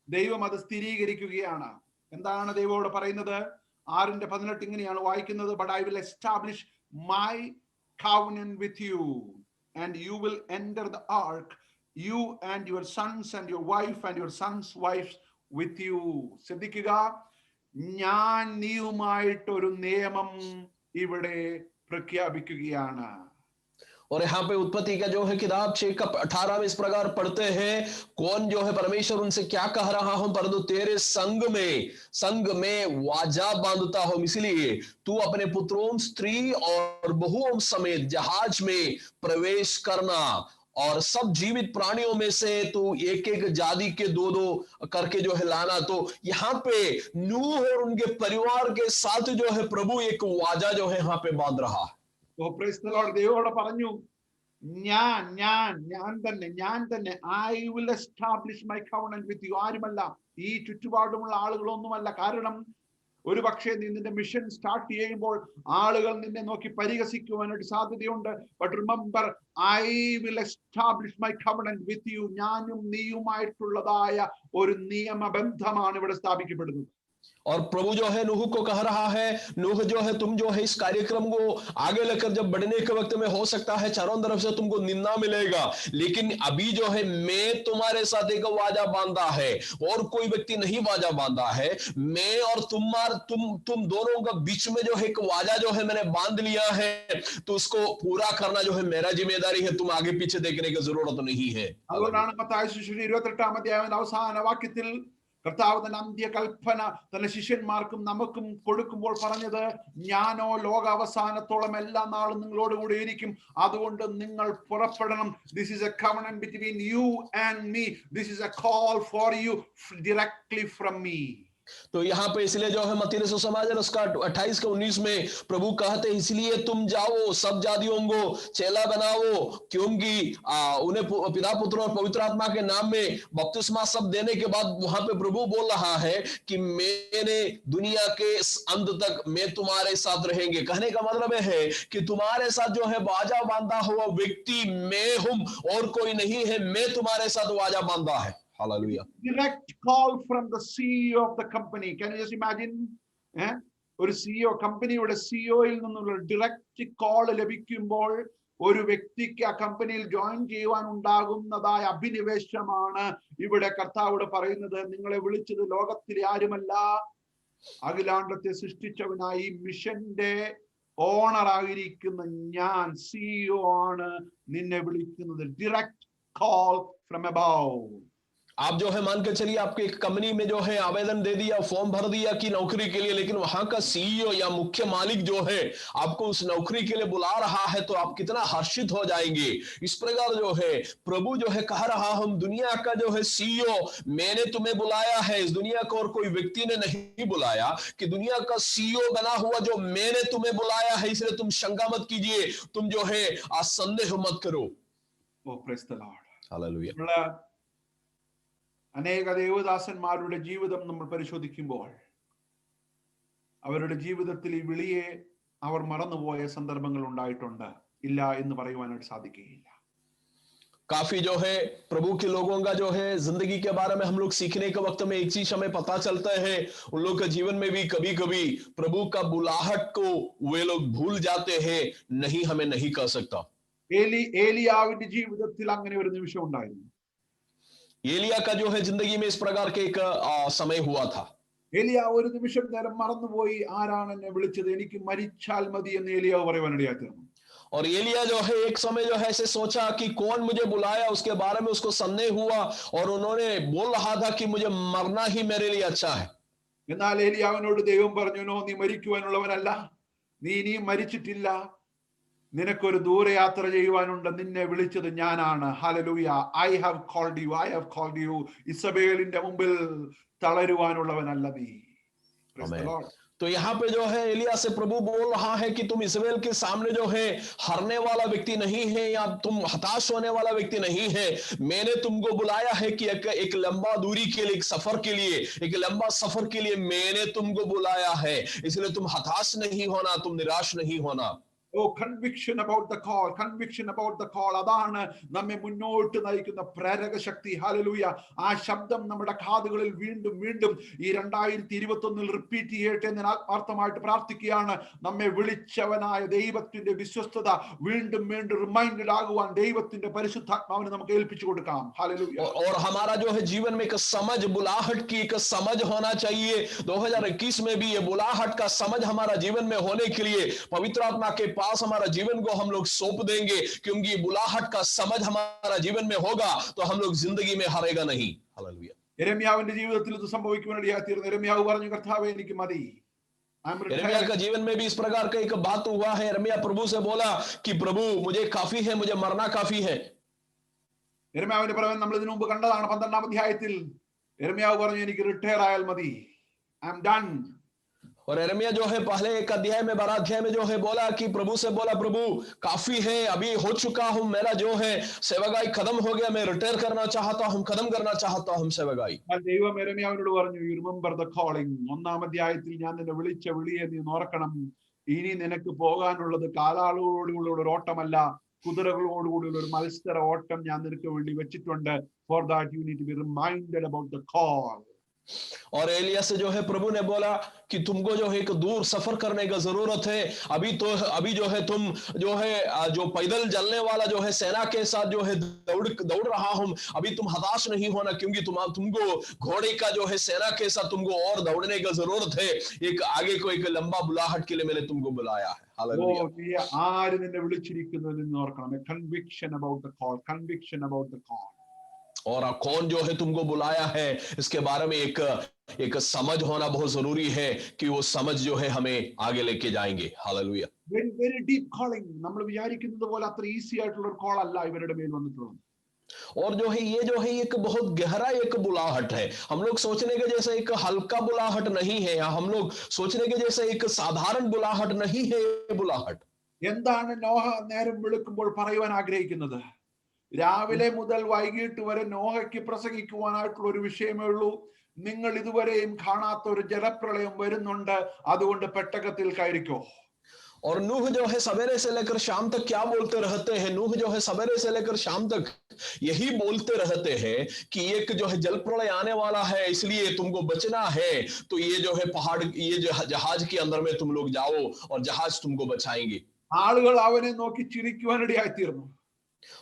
ദൈവം അത് സ്ഥിരീകരിക്കുകയാണ്. എന്താണ് ദൈവം ഇവിടെ പറയുന്നത്? 6:18 ഇങ്ങനെയാണ് വായിക്കുന്നത്, but I will establish my covenant with you and you will enter the ark, you and your sons and your wife and your sons' wives with you. ശ്രദ്ധിക്കുക, ഞാൻ നീയുമായിട്ടൊരു നിയമം ഇവിടെ പ്രഖ്യാപിക്കുകയാണ്. और यहाँ पे उत्पत्ति का जो है किताब 6:18 में इस प्रकार पढ़ते हैं, कौन जो है परमेश्वर उनसे क्या कह रहा हूं, परंतु तेरे संग में वाजा बांधता हूं, इसलिए तू अपने पुत्रों, स्त्री और बहुओं समेत जहाज में प्रवेश करना और सब जीवित प्राणियों में से तू एक एक जाति के दो दो करके जो है लाना। तो यहाँ पे नूह और उनके परिवार के साथ जो है प्रभु एक वाजा जो है यहाँ पे बांध रहा है। ഓ പ്രൈസ് ദി ലോർഡ്. ദൈവം പറഞ്ഞു, ഞാൻ തന്നെ I will establish my covenant with you. ആരുമല്ല, ഈ ചുറ്റുപാടുമുള്ള ആളുകളൊന്നുമല്ല. കാരണം ഒരു പക്ഷേ നീ നിന്റെ മിഷൻ സ്റ്റാർട്ട് ചെയ്യുമ്പോൾ ആളുകൾ നിന്നെ നോക്കി പരിഹസിക്കുവാനായിട്ട് സാധ്യതയുണ്ട്. But remember, I will establish my covenant with you. ഞാനും നീയുമായിട്ടുള്ളതായ ഒരു നിയമബന്ധമാണ് ഇവിടെ സ്ഥാപിക്കപ്പെടുന്നത്. और प्रभु जो है नूह को कह रहा है, नूह जो है तुम जो है इस कार्यक्रम को आगे लेकर जब बढ़ने के वक्त में हो सकता है चारों तरफ से तुमको निंदा मिलेगा, लेकिन अभी जो है मैं तुम्हारे साथ एक वादा बांधा है और कोई व्यक्ति नहीं वादा बांधा है। मैं और तुम दोनों का बीच में जो है एक वादा जो है मैंने बांध लिया है, तो उसको पूरा करना जो है मेरा जिम्मेदारी है। तुम आगे पीछे देखने की जरूरत नहीं है। അതുകൊണ്ടാണ് മത്തായി സുവിശേഷം 28-ാം അധ്യായം അവസാന വാക്യത്തിൽ കർത്താവ് തന്റെ അന്ത്യകൽപ്പന തന്റെ ശിഷ്യന്മാർക്കും നമുക്കും കൊടുക്കുമ്പോൾ പറഞ്ഞത്, ഞാനോ ലോക അവസാനത്തോളം എല്ലാ നാളും നിങ്ങളോടുകൂടി ഇരിക്കും, അതുകൊണ്ട് നിങ്ങൾ പുറപ്പെടണം. This is a covenant between you and me. This is a call for you directly from me. तो यहाँ पे इसलिए जो है मत्ती सुसमाचार उसका 28 के 19 में प्रभु कहते हैं, इसलिए तुम जाओ सब जातियों को चेला बनाओ, क्योंकि उन्हें पिता पुत्र और पवित्र आत्मा के नाम में बपतिस्मा सब देने के बाद वहां पे प्रभु बोल रहा है कि मैंने दुनिया के अंत तक मैं तुम्हारे साथ रहेंगे। कहने का मतलब है कि तुम्हारे साथ जो है वाजा बांधा हुआ व्यक्ति मैं हूं और कोई नहीं है, मैं तुम्हारे साथ वाजा बांधा है। Hallelujah. Direct call from the CEO of the company. Can you just imagine? ഒരു CEO, കമ്പനിയുടെ സിഇഒയിൽ നിന്നുള്ള ഡയറക്റ്റ് കോൾ ലഭിക്കുമ്പോൾ ഒരു വ്യക്തിക്ക് ആ കമ്പനിയിൽ ജോയിൻ ചെയ്യുവാൻ ഉണ്ടാകുന്നതായ അഭിനിവേശമാണ് ഇവിടെ കർത്താവോട് പറയുന്നത്. നിങ്ങളെ വിളിച്ചത് ലോകത്തിലെ ആരുമല്ല, അഖിലാണ്ടത്തെ സൃഷ്ടിച്ചവനായി മിഷന്റെ ഓണർ ആയിരിക്കുന്ന ഞാൻ സിഇഒ ആണ് നിന്നെ വിളിക്കുന്നത്. Direct call from above. आप जो है मान के चलिए आपके एक कंपनी में जो है आवेदन दे दिया, फॉर्म भर दिया कि नौकरी के लिए, लेकिन वहां का सीईओ या मुख्य मालिक जो है आपको उस नौकरी के लिए बुला रहा है, तो आप कितना हर्षित हो जाएंगे। इस प्रकार जो है प्रभु जो है कह रहा, हम दुनिया का जो है सीईओ मैंने तुम्हें बुलाया है, इस दुनिया को और कोई व्यक्ति ने नहीं बुलाया, कि दुनिया का सीईओ बना हुआ जो मैंने तुम्हें बुलाया है, इसलिए तुम शंका मत कीजिए, तुम जो है संदेह मत करो। Oh, praise the Lord. Hallelujah. അനേക ദേവദാസന്മാരുടെ ജീവിതം നമ്മൾ പരിശോധിക്കുമ്പോൾ അവരുടെ ജീവിതത്തിൽ ഈ വിളിയെ അവർ മറന്നുപോയ സന്ദർഭങ്ങൾ ഉണ്ടായിട്ടുണ്ട്. ഇല്ല എന്ന് പറയുവാനായിട്ട് സാധിക്കുകയില്ല. काफी जो है प्रभु के लोगों का जो है जिंदगी के बारे में हम लोग सीखने के वक्त में एक चीज हमें पता चलता है, उन लोग के जीवन में भी कभी कभी प्रभु का बुलाहट को वे लोग भूल जाते हैं। नहीं, हमें नहीं कर सकता। ഏലിയാവിന്റെ ജീവിതത്തിൽ അങ്ങനെ ഒരു നിമിഷം ഉണ്ടായിരുന്നു. एलिया का जो है जिंदगी में इस प्रकार के एक समय हुआ था। ഏലിയ ഒരു നിമിഷം നേരം മറന്നുപോയി, ആരാണ് എന്നെ വിളിച്ചത്, എനിക്ക് മരിച്ചാൽ മതി എന്ന് ഏലിയാവ് പറയുവാനിടയായി തീർന്നു. और एलिया जो है एक समय जो है ऐसे सोचा कि कौन मुझे बुलाया, उसके बारे में उसको संदेह हुआ और उन्होंने बोल रहा था कि मुझे मरना ही मेरे लिए अच्छा है। എന്നാൽ ഏലിയാവിനോട് ദൈവം പറഞ്ഞു, നോ, നീ മരിക്കുവാനുള്ളവനല്ല, നീ ഇനിയും മരിച്ചിട്ടില്ല, നിനക്കൊരു ദൂരയാത്ര ചെയ്യുവാനുണ്ട്, നിന്നെ വിളിച്ചത് ഞാനാണ്. Hallelujah. I have called you, I have called you. ഇസബേലിന്റെ മുമ്പിൽ തളരുവാനുള്ളവനല്ല നീ. तो यहाँ पे जो है एलिया से प्रभु बोल रहा है कि तुम इस्राएल के सामने जो है हारने वाला व्यक्ति नहीं है या तुम हताश होने वाला व्यक्ति नहीं है। मैंने तुमको बुलाया है कि एक लंबा दूरी के लिए, एक सफर के लिए, एक लंबा सफर के लिए मैंने तुमको बुलाया है, इसलिए तुम हताश नहीं होना, तुम निराश नहीं होना। Oh, conviction about the call, conviction about the call. അതാണ് നമ്മെ മുന്നോട്ട് നയിക്കുന്ന പ്രേരക ശക്തി. ഹല്ലേലൂയ. ആ ശബ്ദം നമ്മുടെ കാതുകളിൽ വീണ്ടും വീണ്ടും ഈ 2021 റിപ്പീറ്റ് ചെയ്യട്ടെ എന്ന് ആത്മാർത്ഥമായിട്ട് പ്രാർത്ഥിക്കുകയാണ്. നമ്മെ വിളിച്ചവനായ ദൈവത്തിന്റെ വിശ്വസ്തത വീണ്ടും വീണ്ടും റിമൈൻഡഡ് ആകുവാൻ ദൈവത്തിന്റെ പരിശുദ്ധാത്മാവിനെ നമുക്ക് ഏൽപ്പിച്ചു കൊടുക്കാം. ഹല്ലേലൂയ. और हमारा जो है जीवन में एक समझ, बुलाहट की एक समझ होना चाहिए. 2021 में भी ये बुलाहट का समझ हमारा जीवन में होने के लिए पवित्र आत्मा के पास हमारा जीवन को हम लोग सौंप देंगे, क्योंकि बुलाहट का समझ हमारा जीवन में होगा तो हम लोग जिंदगी में हारेगा नहीं. हालेलुया. യെരമ്യാവിന്റെ ജീവിതത്തിൽ ഇത് സംഭവിക്കുവാനിടയായി തീർന്നു. യെരമ്യാവ് പറഞ്ഞു, കർത്താവേ എനിക്ക് മതി. यिर्मयाह का जीवन में भी इस प्रकार का एक बात हुआ है. यिर्मयाह प्रभु से बोला कि प्रभु मुझे काफी है, मुझे मरना काफी है. യെരമ്യാവിന്റെ പ്രവചനം നമ്മൾ ഇതിനു മുമ്പ് കണ്ടതാണ്. 12-ാം അധ്യായത്തിൽ യെരമ്യാവ് പറഞ്ഞു, എനിക്ക് റിട്ടയർ ആയാൽ മതി. I M done. और यिर्मयाह जो है पहले एक अध्याय में 12 अध्याय में जो है बोला कि प्रभु से बोला, प्रभु काफी है, अभी हो चुका हूं, मेरा जो है सेवगाई खत्म हो गया, मैं रिटायर करना चाहता हूं, खत्म करना चाहता हूं सेवगाई. ദൈവം യെരമ്യാവിനോട് പറഞ്ഞു, യു റിമെമ്പർ ദ കോളിംഗ്. 1-ാം അധ്യായത്തിൽ ഞാൻ നിന്നെ വിളിച്ച വിളിയെ നീ ഓർക്കണം. ഇനി നിനക്ക് പോകാനുള്ളത് കാലാളുകളോടുകൂടിയുള്ള ഒരു ഓട്ടമല്ല, കുതിരകളോടുകൂടിയുള്ള ഒരു മത്സര ഓട്ടം ഞാൻ നിനക്ക് വേണ്ടി വെച്ചിട്ടുണ്ട്. For that you need to be reminded about the call. और एलिया से जो है प्रभु ने बोला कि तुमको जो है एक दूर सफर करने का जरूरत है. अभी जो है तुम जो है जो पैदल चलने वाला जो है सेना के साथ जो है दौड़ रहा हूं, अभी तुम हताश नहीं होना, क्योंकि तुमको घोड़े का जो है सेना के साथ तुमको और दौड़ने का जरूरत है. एक आगे को एक लंबा बुलाहट के लिए मैंने तुमको बुलाया है. हालेलुया. ആര് നിന്നെ വിളിച്ചിരിക്കുന്നതെന്ന് ഓർക്കണം. Conviction about the call, conviction about the call. और कौन जो है तुमको बुलाया है इसके बारे में एक समझ होना बहुत जरूरी है, कि वो समझ जो है हमें आगे लेके जाएंगे. Hallelujah. Very very deep calling. നമ്മൾ വിചാരിക്കുന്നത് പോലെ അത്ര ഈസി ആയിട്ടുള്ള ഒരു കോൾ അല്ല ഇവരുടെ മേൽ വന്നിട്ടുള്ളത്. और जो है ये जो है एक बहुत गहरा एक बुलाहट है. हम लोग सोचने के जैसे एक हल्का बुलाहट नहीं है, हम लोग सोचने के जैसे एक साधारण बुलाहट नहीं है. ये बुलाहट എന്താണ് നോഹ നേരം വെളുക്കുമ്പോൾ പറയുവാൻ ആഗ്രഹിക്കുന്നത്? രാവിലെ മുതൽ വൈകിട്ട് വരെ നോഹയ്ക്ക് പ്രസംഗിക്കുവാനായിട്ടുള്ള ഒരു വിഷയമേ ഉള്ളൂ. നിങ്ങൾ ഇതുവരെയും കാണാത്ത ഒരു ജലപ്രളയം വരുന്നുണ്ട്, അതുകൊണ്ട് പെട്ടകത്തിൽ കയറിക്കോ. और नूह जो है सवेरे से लेकर शाम तक क्या बोलते रहते हैं? नूह जो है सवेरे से लेकर शाम तक यही बोलते रहते हैं कि एक जो है जल प्रलय आने वाला है, इसलिए तुमको बचना है. तो ये जो है पहाड़, ये जो जहाज के अंदर में तुम लोग जाओ और जहाज तुमको बचाएंगे. ആളുകൾ അവനെ നോക്കി ചിരിക്കുവാനിടയായി തീർന്നു.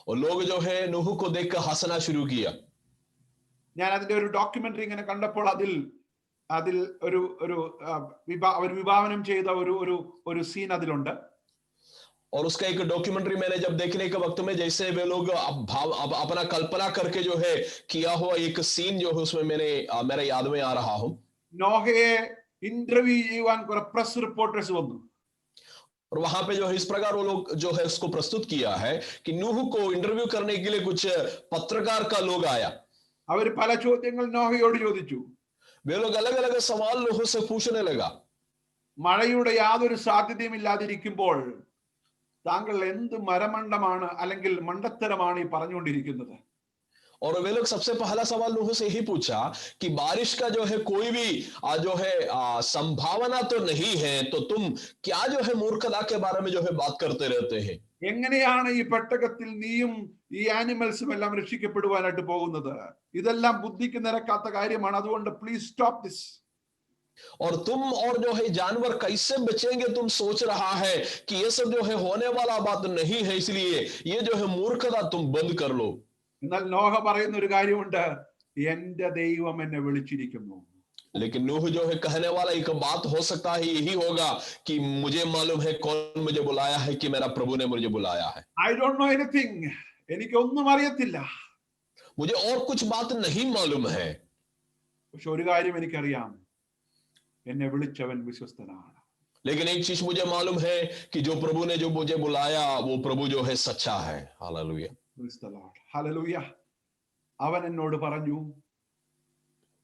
और लोग जो है नूह को देखकर हंसना शुरू किया. ഞാൻ അതിന്റെ ഒരു ഡോക്യുമെന്ററി ഇങ്ങനെ കണ്ടപ്പോൾ അതിൽ ഒരു അവർ വിഭാവനം ചെയ്ത ഒരു സീൻ അതിലുണ്ട്. और उसका एक डॉक्यूमेंट्री मैंने जब देखने के वक्त में जैसे वे लोग अपना कल्पना करके जो है किया हुआ एक सीन जो है उसमें मेरे याद में आ रहा हूं. നോഹയെ ഇന്റർവ്യൂ ചെയ്യുവാൻ കുറെ പ്രസ് റിപ്പോർട്ടേഴ്സ് വന്നു. और वहां पे जो है इस प्रकार वो लोग जो है उसको प्रस्तुत किया है कि नूह को इंटरव्यू करने के लिए कुछ पत्रकार का लोग आया. അവർ പല ചോദ്യങ്ങൾ നോഹയോട് ചോദിച്ചു. वे लोग अलग अलग सवाल नूह से पूछने लगा. മഴയുടെ യാതൊരു സാധ്യതയും ഇല്ലാതിരിക്കുമ്പോൾ താങ്കൾ എന്ത് മരമണ്ടമാണ് അല്ലെങ്കിൽ മണ്ടത്തരമാണ് ഈ പറഞ്ഞുകൊണ്ടിരിക്കുന്നത്? और वे लोग सबसे पहला सवाल नूह से ही पूछा कि बारिश का जो है कोई भी जो है संभावना तो नहीं है, तो तुम क्या जो है मूर्खता के बारे में जो है बात करते रहते हैं? എങ്ങനെയാണ് ഈ പെട്ടകത്തിൽ നീയും ഈ ആനിമൽസും എല്ലാം രക്ഷിക്കപ്പെടുവാനായിട്ട് പോകുന്നത്? ഇതെല്ലാം ബുദ്ധിക്ക് നിരക്കാത്ത കാര്യമാണ്. അതുകൊണ്ട് പ്ലീസ് സ്റ്റോപ്പ് ദിസ്. और तुम और जो है जानवर कैसे बचेंगे? तुम सोच रहा है कि ये सब जो है होने वाला बात नहीं है, इसलिए ये जो है मूर्खता तुम बंद कर लो. എന്നാൽ നോഹ പറയുന്ന ഒരു കാര്യമുണ്ട്, എന്റെ ദൈവം എന്നെ വിളിച്ചിരിക്കുന്നു. लेकिन नूह जो है कहने वाला एक बात हो सकता है यही होगा कि मुझे मालूम है कौन मुझे बुलाया है, कि मेरा प्रभु ने मुझे बुलाया है. I don't know anything. എനിക്കൊന്നും അറിയത്തില്ല. मुझे और कुछ बात नहीं मालूम है. പക്ഷെ ഒരു കാര്യം എനിക്കറിയാം, എന്നെ വിളിച്ചവൻ വിശ്വസ്തനാണ്. लेकिन एक चीज मुझे मालूम है कि जो प्रभु ने जो मुझे बुलाया वो प्रभु जो है सच्चा है. Hallelujah. Praise the Lord. Hallelujah. അവൻ എന്നോട് പറഞ്ഞു,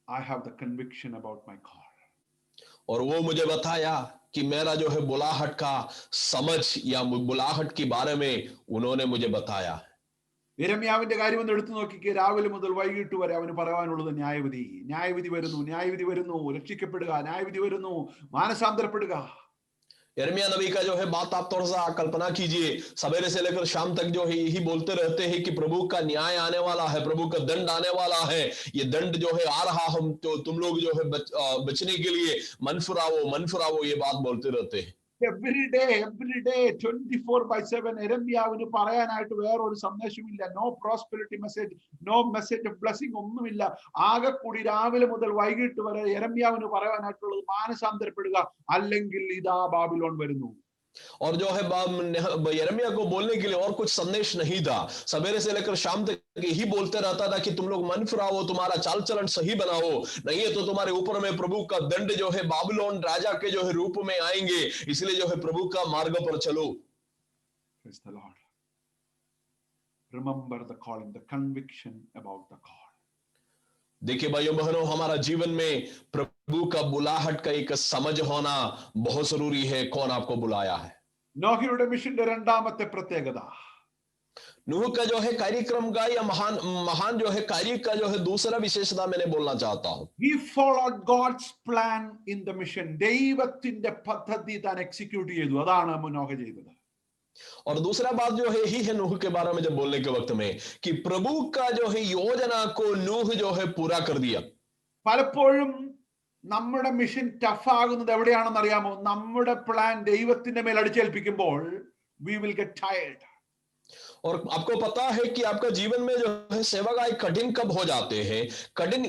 I have the conviction about my call. और वो मुझे बताया कि मेरा जो है बुलाहट का समझ या बुलाहट के बारे में उन्होंने मुझे बताया. യെരമ്യാവിന്റെ കാര്യം ഒന്ന് എടുത്തു നോക്കിക്കേ. രാവിലെ മുതൽ വൈകിട്ട് വരെ അവന് പറയാനുള്ളത് ന്യായവിധി. ന്യായവിധി വരുന്നു, ന്യായവിധി വരുന്നു, രക്ഷിക്കപ്പെടുക, ന്യായവിധി വരുന്നു, മാനസാന്തരപ്പെടുക. यिर्मयाह नबी का जो है बात आप थोड़ा सा कल्पना कीजिए, सवेरे से लेकर शाम तक जो है यही बोलते रहते हैं कि प्रभु का न्याय आने वाला है, प्रभु का दंड आने वाला है, ये दंड जो है आ रहा, हम तो तुम लोग जो है बचने के लिए मन फुरावो, ये बात बोलते रहते हैं। every day 24/7 എരമ്യാവിന് പറയാനായിട്ട് വേറൊരു സന്ദേശമില്ല. No prosperity message, no message of blessing, ഒന്നുമില്ല. ആകെ കൂടി രാവിലെ മുതൽ വൈകിട്ട് വരെ എരമ്യാവിന് പറയാനായിട്ടുള്ളത് മാനസാന്തരപ്പെടുക, അല്ലെങ്കിൽ ഇതാ ബാബിലോൺ വരുന്നു. और जो है यिर्मयाह को बोलने के लिए और कुछ संदेश नहीं था, सवेरे से लेकर शाम तक यही बोलते रहता था कि तुम लोग मन फिराओ, तुम्हारा चाल चलन सही बनाओ, नहीं है तो तुम्हारे ऊपर में प्रभु का दंड जो है बाबिलोन राजा के जो है रूप में आएंगे, इसलिए जो है प्रभु का मार्ग पर चलो। Praise the Lord. Remember the calling, the conviction about the call. देखिए भाइयों बहनों, हमारा जीवन में प्रभु का बुलाहट का एक समझ होना बहुत जरूरी है। कौन आपको बुलाया है? നോഹയുടെ മിഷന്റെ രണ്ടാമത്തെ പ്രത്യേകത, नूह का जो है कार्यक्रम का या महान जो है कार्य का जो है दूसरा विशेषता मैंने बोलना चाहता हूं। he followed God's plan in the mission. ദൈവത്തിന്റെ പദ്ധതി താൻ എക്സിക്യൂട്ട് ചെയ്തു. അതാണ് നോഹ ചെയ്തത്. और दूसरा बात जो है यही है नूह के बारे में जब बोलने के वक्त में कि प्रभु का जो है योजना को नूह जो है पूरा कर दिया। പലപ്പോഴും നമ്മുടെ മിഷൻ ടഫ് ആകുന്നത് എവിടെയാണെന്ന് അറിയാമോ? നമ്മുടെ പ്ലാൻ ദൈവത്തിന്റെ മേൽ അടിച്ചേൽപ്പിക്കുമ്പോൾ we will get tired. और आपको पता है कि आपका जीवन में जो है सेवकाई कठिन कब हो जाते हैं? कठिन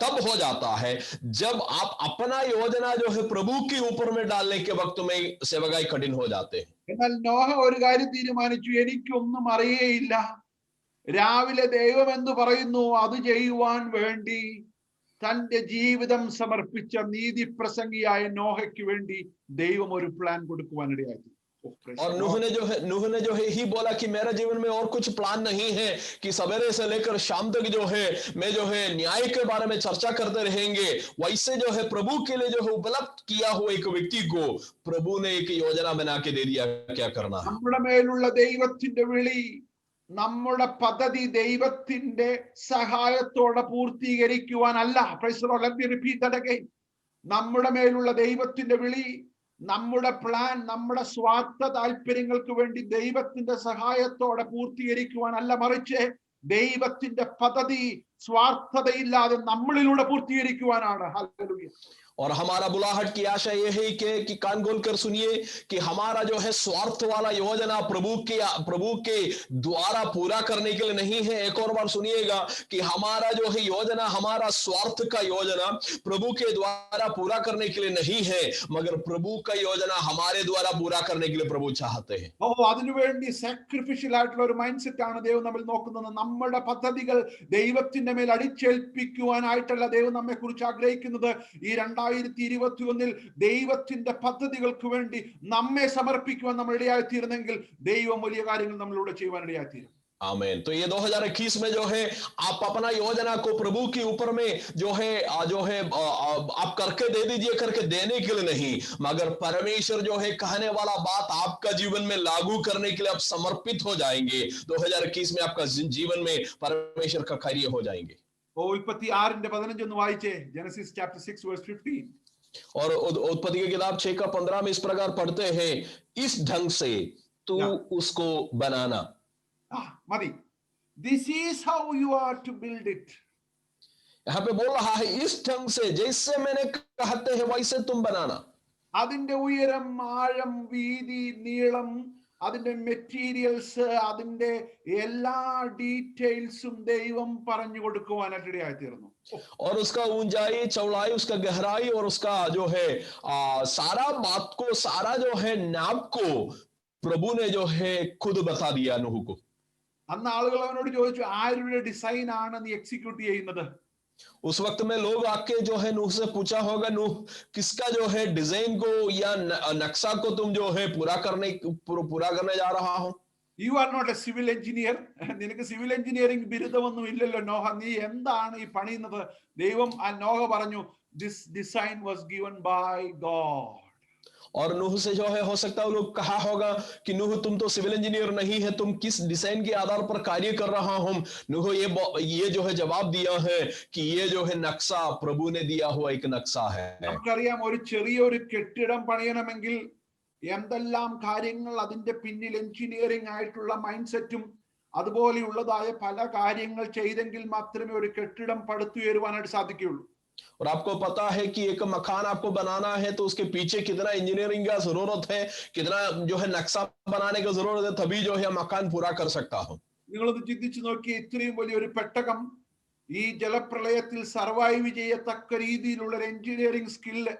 तब हो जाता है जब आप अपना योजना जो है प्रभु के ऊपर में डालने के वक्त में सेवकाई कठिन हो जाते हैं। എന്നാൽ നോഹ ഒരു കാര്യം തീരുമാനിച്ചു, എനിക്കൊന്നും അറിയേയില്ല, രാവിലെ ദൈവം എന്ത് പറയുന്നു അത് ചെയ്യുവാൻ വേണ്ടി തന്റെ ജീവിതം സമർപ്പിച്ച നീതി പ്രസംഗിയായ നോഹയ്ക്ക് വേണ്ടി ദൈവം ഒരു പ്ലാൻ കൊടുക്കുവാനിടയായി. और नूह ने जो है ही बोला कि मेरा जीवन में और कुछ प्लान नहीं है कि सवेरे से लेकर शाम तक जो है मैं जो है न्याय के बारे में चर्चा करते रहेंगे। वैसे जो है प्रभु के लिए जो है उपलब्ध किया हुआ एक व्यक्ति को प्रभु ने एक योजना बना के दे दिया क्या करना है। നമ്മുടെ മേലുള്ള ദൈവത്തിന്റെ വിളി, നമ്മുടെ പദ്ധതി ദൈവത്തിന്റെ സഹായത്തോടെ പൂർത്തീകരിക്കുവാനല്ല. Praise the Lord. Let me repeat that again. നമ്മുടെ മേലുള്ള ദൈവത്തിന്റെ വിളി, നമ്മുടെ പ്ലാൻ നമ്മുടെ സ്വാർത്ഥ താല്പര്യങ്ങൾക്ക് വേണ്ടി ദൈവത്തിന്റെ സഹായത്തോടെ പൂർത്തീകരിക്കുവാനല്ല, മറിച്ച് ദൈവത്തിന്റെ പദ്ധതി സ്വാർത്ഥതയില്ലാതെ നമ്മളിലൂടെ പൂർത്തീകരിക്കുവാനാണ്. ഹല്ലേലൂയ. और हमारा बुलाहट की आशा यह है कि कान खोल कर सुनिए कि हमारा जो है स्वार्थ वाला योजना प्रभु के द्वारा पूरा करने के लिए नहीं है। एक और बार सुनिएगा कि हमारा जो है योजना, हमारा स्वार्थ का योजना प्रभु के द्वारा पूरा करने के लिए नहीं है, मगर प्रभु का योजना हमारे द्वारा पूरा करने के लिए प्रभु चाहते हैं। അതിനുവേണ്ടി സാക്രിഫിഷ്യൽ ആയിട്ടുള്ള ഒരു മൈൻഡ് സെറ്റ് ആണ് ദൈവം നമ്മൾ നോക്കുന്നത്. നമ്മുടെ പദ്ധതികൾ ദൈവത്തിന്റെ മേൽ അടിച്ചേൽപ്പിക്കുവാനായിട്ടല്ല ദൈവം നമ്മെ കുറിച്ച് ആഗ്രഹിക്കുന്നത്. ഈ 2021 ദൈവത്തിന്റെ പദ്ധതികൾക്ക് വേണ്ടി നമ്മെ സമർപ്പിക്കുവാൻ നമ്മൾ ഇടയായിത്തീരുന്നെങ്കിൽ ദൈവം വലിയ കാര്യങ്ങൾ നമ്മളിലൂടെ ചെയ്യുവാൻ ഇടയായിത്തീരും. आमीन। तो ये 2021 में जो है आप अपना योजना को प्रभु के ऊपर में जो है आप करके दे दीजिए, करके देने के लिए नहीं, मगर परमेश्वर जो है कहने वाला बात आपका जीवन में लागू करने के लिए आप समर्पित हो जाएंगे। 2021 में आपका जीवन में परमेश्वर का कार्य हो जाएंगे। 36:15 ഒന്ന് വായിച്ചേ. Genesis chapter 6 verse 15. और उत्पत्ति की किताब 6 का 15 में इस प्रकार पढ़ते हैं, इस ढंग से तू उसको बनाना। മതി. This is how you are to build it. यहाँ पे बोल रहा है इस ढंग से, जैसे मैंने कहते हैं वैसे तुम बनाना। അതിന്റെ ഉയരം, ആഴം, വീതി, നീളം, അതിന്റെ മെറ്റീരിയൽസ്, അതിന്റെ എല്ലാ ഡീറ്റെയിൽസും ദൈവം പറഞ്ഞു കൊടുക്കുവാനായിട്ട് ഇടയായിത്തീർന്നു. और उसका ऊंचाई, चौड़ाई, उसका गहराई और उसका जो है सारा बात को, सारा जो है नाप को प्रभु ने जो है खुद बता दिया नूह को। അന്ന് ആളുകൾ അവനോട് ചോദിച്ചു, ആരുടെ ഡിസൈൻ ആണ് നീ എക്സിക്യൂട്ട് ചെയ്യുന്നത്? उस वक्त में लोग आके जो है नूह से पूछा होगा, नूह किसका जो है डिजाइन को या नक्शा को तुम जो है पूरा करने जा रहा हो? You are not a civil engineer. നിനക്ക് സിവിൽ എഞ്ചിനീയറിംഗ് ബിരുദമൊന്നും ഇല്ലല്ലോ നോഹ, നീ എന്താണ് ഈ പണിയുന്നത്? ദൈവം നോഹ പറഞ്ഞു, this design was given by God. और नूह से जो है हो सकता है लोग कहा होगा कि नूह तुम तो सिविल इंजीनियर नहीं है, तुम किस डिजाइन के आधार पर कार्य कर रहा हूं? नूह ये जो है जवाब दिया है कि ये जो है नक्शा प्रभु ने दिया हुआ एक नक्शा है। നമുക്കറിയാം, ഒരു ചെറിയൊരു കെട്ടിടം പണിയണമെങ്കിൽ എന്തെല്ലാം കാര്യങ്ങൾ അതിന്റെ പിന്നിൽ എഞ്ചിനീയറിംഗ് ആയിട്ടുള്ള മൈൻഡ് സെറ്റും അതുപോലെയുള്ളതായ പല കാര്യങ്ങൾ ചെയ്തെങ്കിൽ മാത്രമേ ഒരു കെട്ടിടം പടുത്തുയരുവാനായിട്ട് സാധിക്കുകയുള്ളൂ. और आपको पता है कि एक मकान आपको बनाना है तो उसके पीछे कितना इंजीनियरिंग का जरूरत है, कितना जो है नक्शा बनाने का जरूरत है, तभी जो है मकान पूरा कर सकता हूं. നിങ്ങളൊന്ന് ചിന്തിച്ചു നോക്കി, ഇത്രയും വലിയൊരു പെട്ടകം ഈ ജലപ്രളയത്തിൽ സർവൈവ് ചെയ്യത്തക്ക രീതിയിലുള്ള ഒരു എഞ്ചിനീയറിംഗ് സ്കില്ല്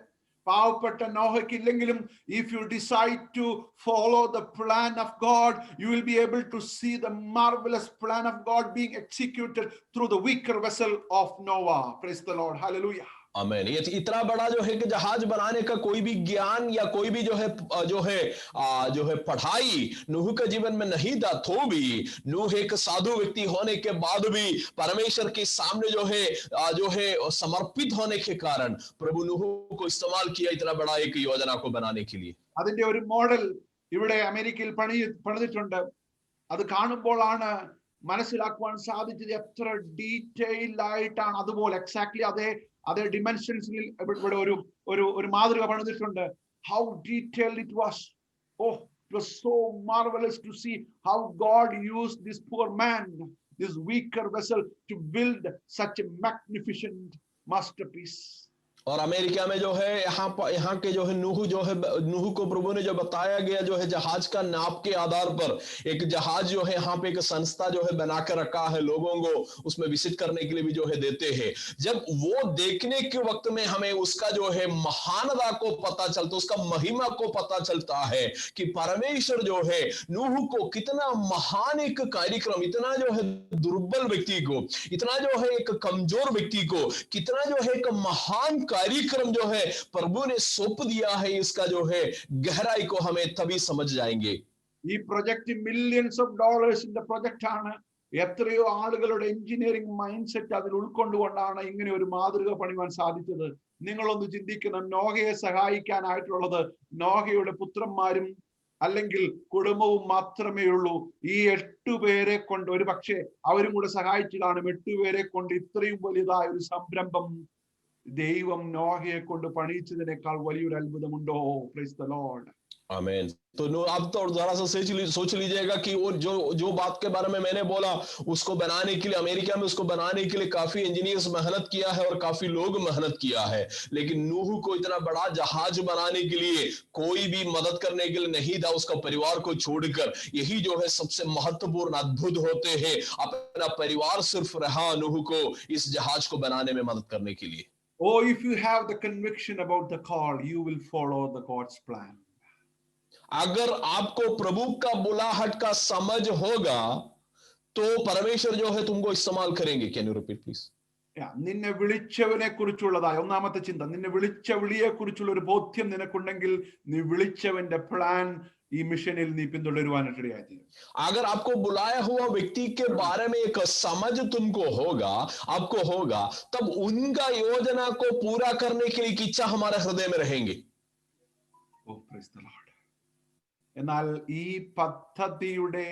പാവപ്പെട്ട നോഹയ്ക്ക് ഇല്ലെങ്കിലും, if you decide to follow the plan of God, you will be able to see the marvelous plan of God being executed through the weaker vessel of Noah. Praise the Lord. Hallelujah. आमीन. ये इतना बड़ा जो है कि जहाज बनाने का कोई भी ज्ञान या कोई भी जो है पढ़ाई नूह के जीवन में नहीं था, तो भी नूह एक साधु व्यक्ति होने के बाद भी परमेश्वर के सामने जो है समर्पित होने के कारण प्रभु नूह को इस्तेमाल किया इतना बड़ा एक योजना को बनाने के लिए. അതിന്റെ ഒരു മോഡൽ ഇവിടെ അമേരിക്കയിൽ പണിതിട്ടുണ്ട്. അത് കാണുമ്പോഴാണ് മനസ്സിലാക്കുവാൻ സാധിച്ചത് എത്ര ഡീറ്റെയിൽഡ് ആയിട്ടാണ്. അതുപോലെ എക്സാക്ട്ലി അതേ ഡിമെൻഷൻസിൽ ഇവിടെ ഒരു മാതൃക പണിതിട്ടുണ്ട്. How detailed it was. Oh, it was so marvelous to see how God used this poor man, this weaker vessel, to build such a magnificent masterpiece. और अमेरिका में जो है यहाँ के जो है नूह को प्रभु ने जो बताया गया जो है जहाज का नाप के आधार पर एक जहाज जो है यहाँ पे एक संस्था जो है बना कर रखा है, लोगों को उसमें विजिट करने के लिए भी जो है देते हैं. जब वो देखने के वक्त में हमें उसका जो है महानता को पता चलता, उसका महिमा को पता चलता है कि परमेश्वर जो है नूह को कितना महान एक कार्यक्रम, इतना जो है दुर्बल व्यक्ति को, इतना जो है एक कमजोर व्यक्ति को कितना जो है एक महान कार्यक्रम जो है प्रभु ने सौंप दिया है. इसका जो है गहराई को हमें तभी समझ जाएंगे. ഈ പ്രൊജക്ട് മില്യൺസ് ഓഫ് ഡോളേഴ്സിന്റെ പ്രൊജക്ട് ആണ്. എത്രയോ ആളുകളുടെ എഞ്ചിനീയറിംഗ് മൈൻഡ് സെറ്റ് അതിൽ ഉൾക്കൊണ്ടുകൊണ്ടാണ് ഇങ്ങനെ ഒരു മാതൃക പണിയുവാൻ സാധിച്ചത്. നിങ്ങളൊന്ന് ചിന്തിക്കണം, നോഹയെ സഹായിക്കാനായിട്ടുള്ളത് നോഹയുടെ പുത്രന്മാരും അല്ലെങ്കിൽ കുടുംബവും മാത്രമേ ഉള്ളൂ. ഈ 8 പേരെ കൊണ്ട്, ഒരു പക്ഷേ അവരും കൂടെ സഹായിച്ചതാണ്, 8 പേരെ കൊണ്ട് ഇത്രയും വലുതായ ഒരു സംരംഭം ദൈവം നോഹയെ കൊണ്ട് പണിയിച്ചതിനേക്കാൾ വലിയൊരു അത്ഭുതമുണ്ടോ? Praise the Lord. आमीन. तो अब तो जरा सा सोच लीजिएगा कि वो जो बात के बारे में मैंने बोला, उसको बनाने के लिए अमेरिका में उसको बनाने के लिए काफी इंजीनियर्स मेहनत किया है और काफी लोग मेहनत किया है, लेकिन नूह को इतना बड़ा जहाज बनाने के लिए कोई भी मदद करने के लिए नहीं था. उसका परिवार को छोड़कर यही जो है सबसे महत्वपूर्ण अद्भुत होते हैं. अपना परिवार सिर्फ रहा नूह को इस जहाज को बनाने में मदद करने के लिए. Oh, if you have the conviction about the call, you will follow the God's plan. अगर आपको प्रभु का बुलाहट का समझ होगा तो परमेश्वर जो है तुमको इस्तेमाल करेंगे. Can you repeat please? നിന്നെ വിളിച്ചവനെ കുറിച്ചുള്ളതായ ഒന്നാമത്തെ ചിന്ത, നിന്നെ വിളിച്ച വിളിയെ കുറിച്ചുള്ള ഒരു ബോധ്യം നിനക്കുണ്ടെങ്കിൽ നീ വിളിച്ചവന്റെ പ്ലാൻ ഈ മിഷനിൽ നീ പിന്തുടരുവാനായിട്ട് ഇടയായി. अगर आपको बुलाया हुआ व्यक्ति के बारे में एक समझ तुमको आपको होगा, तब उनका योजना को पूरा करने के लिए इच्छा हमारे हृदय में रहेंगे. Oh, praise the Lord. എന്നാൽ ഈ പദ്ധതിയുടെ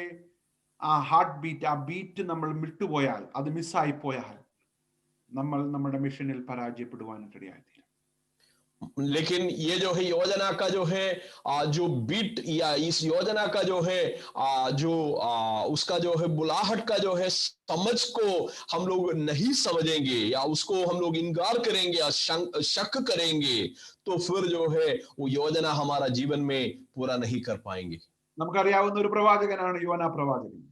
ആ ഹാർട്ട് ബീറ്റ്, ആ ബീറ്റ് നമ്മൾ വിട്ടുപോയാൽ, അത് മിസ്സായി പോയാൽ നമ്മൾ നമ്മുടെ മിഷനിൽ പരാജയപ്പെടുവാനായിട്ട് ഇടയായി. लेकिन ये जो है योजना का जो है जो बीट या इस योजना का जो है उसका जो है बुलाहट का जो है समझ को हम लोग नहीं समझेंगे या उसको हम लोग इनकार करेंगे या शक करेंगे, तो फिर जो है वो योजना हमारा जीवन में पूरा नहीं कर पाएंगे. നമുക്കറിയാവുന്ന ഒരു പ്രവാചകനാണ് യോന പ്രവാചകൻ.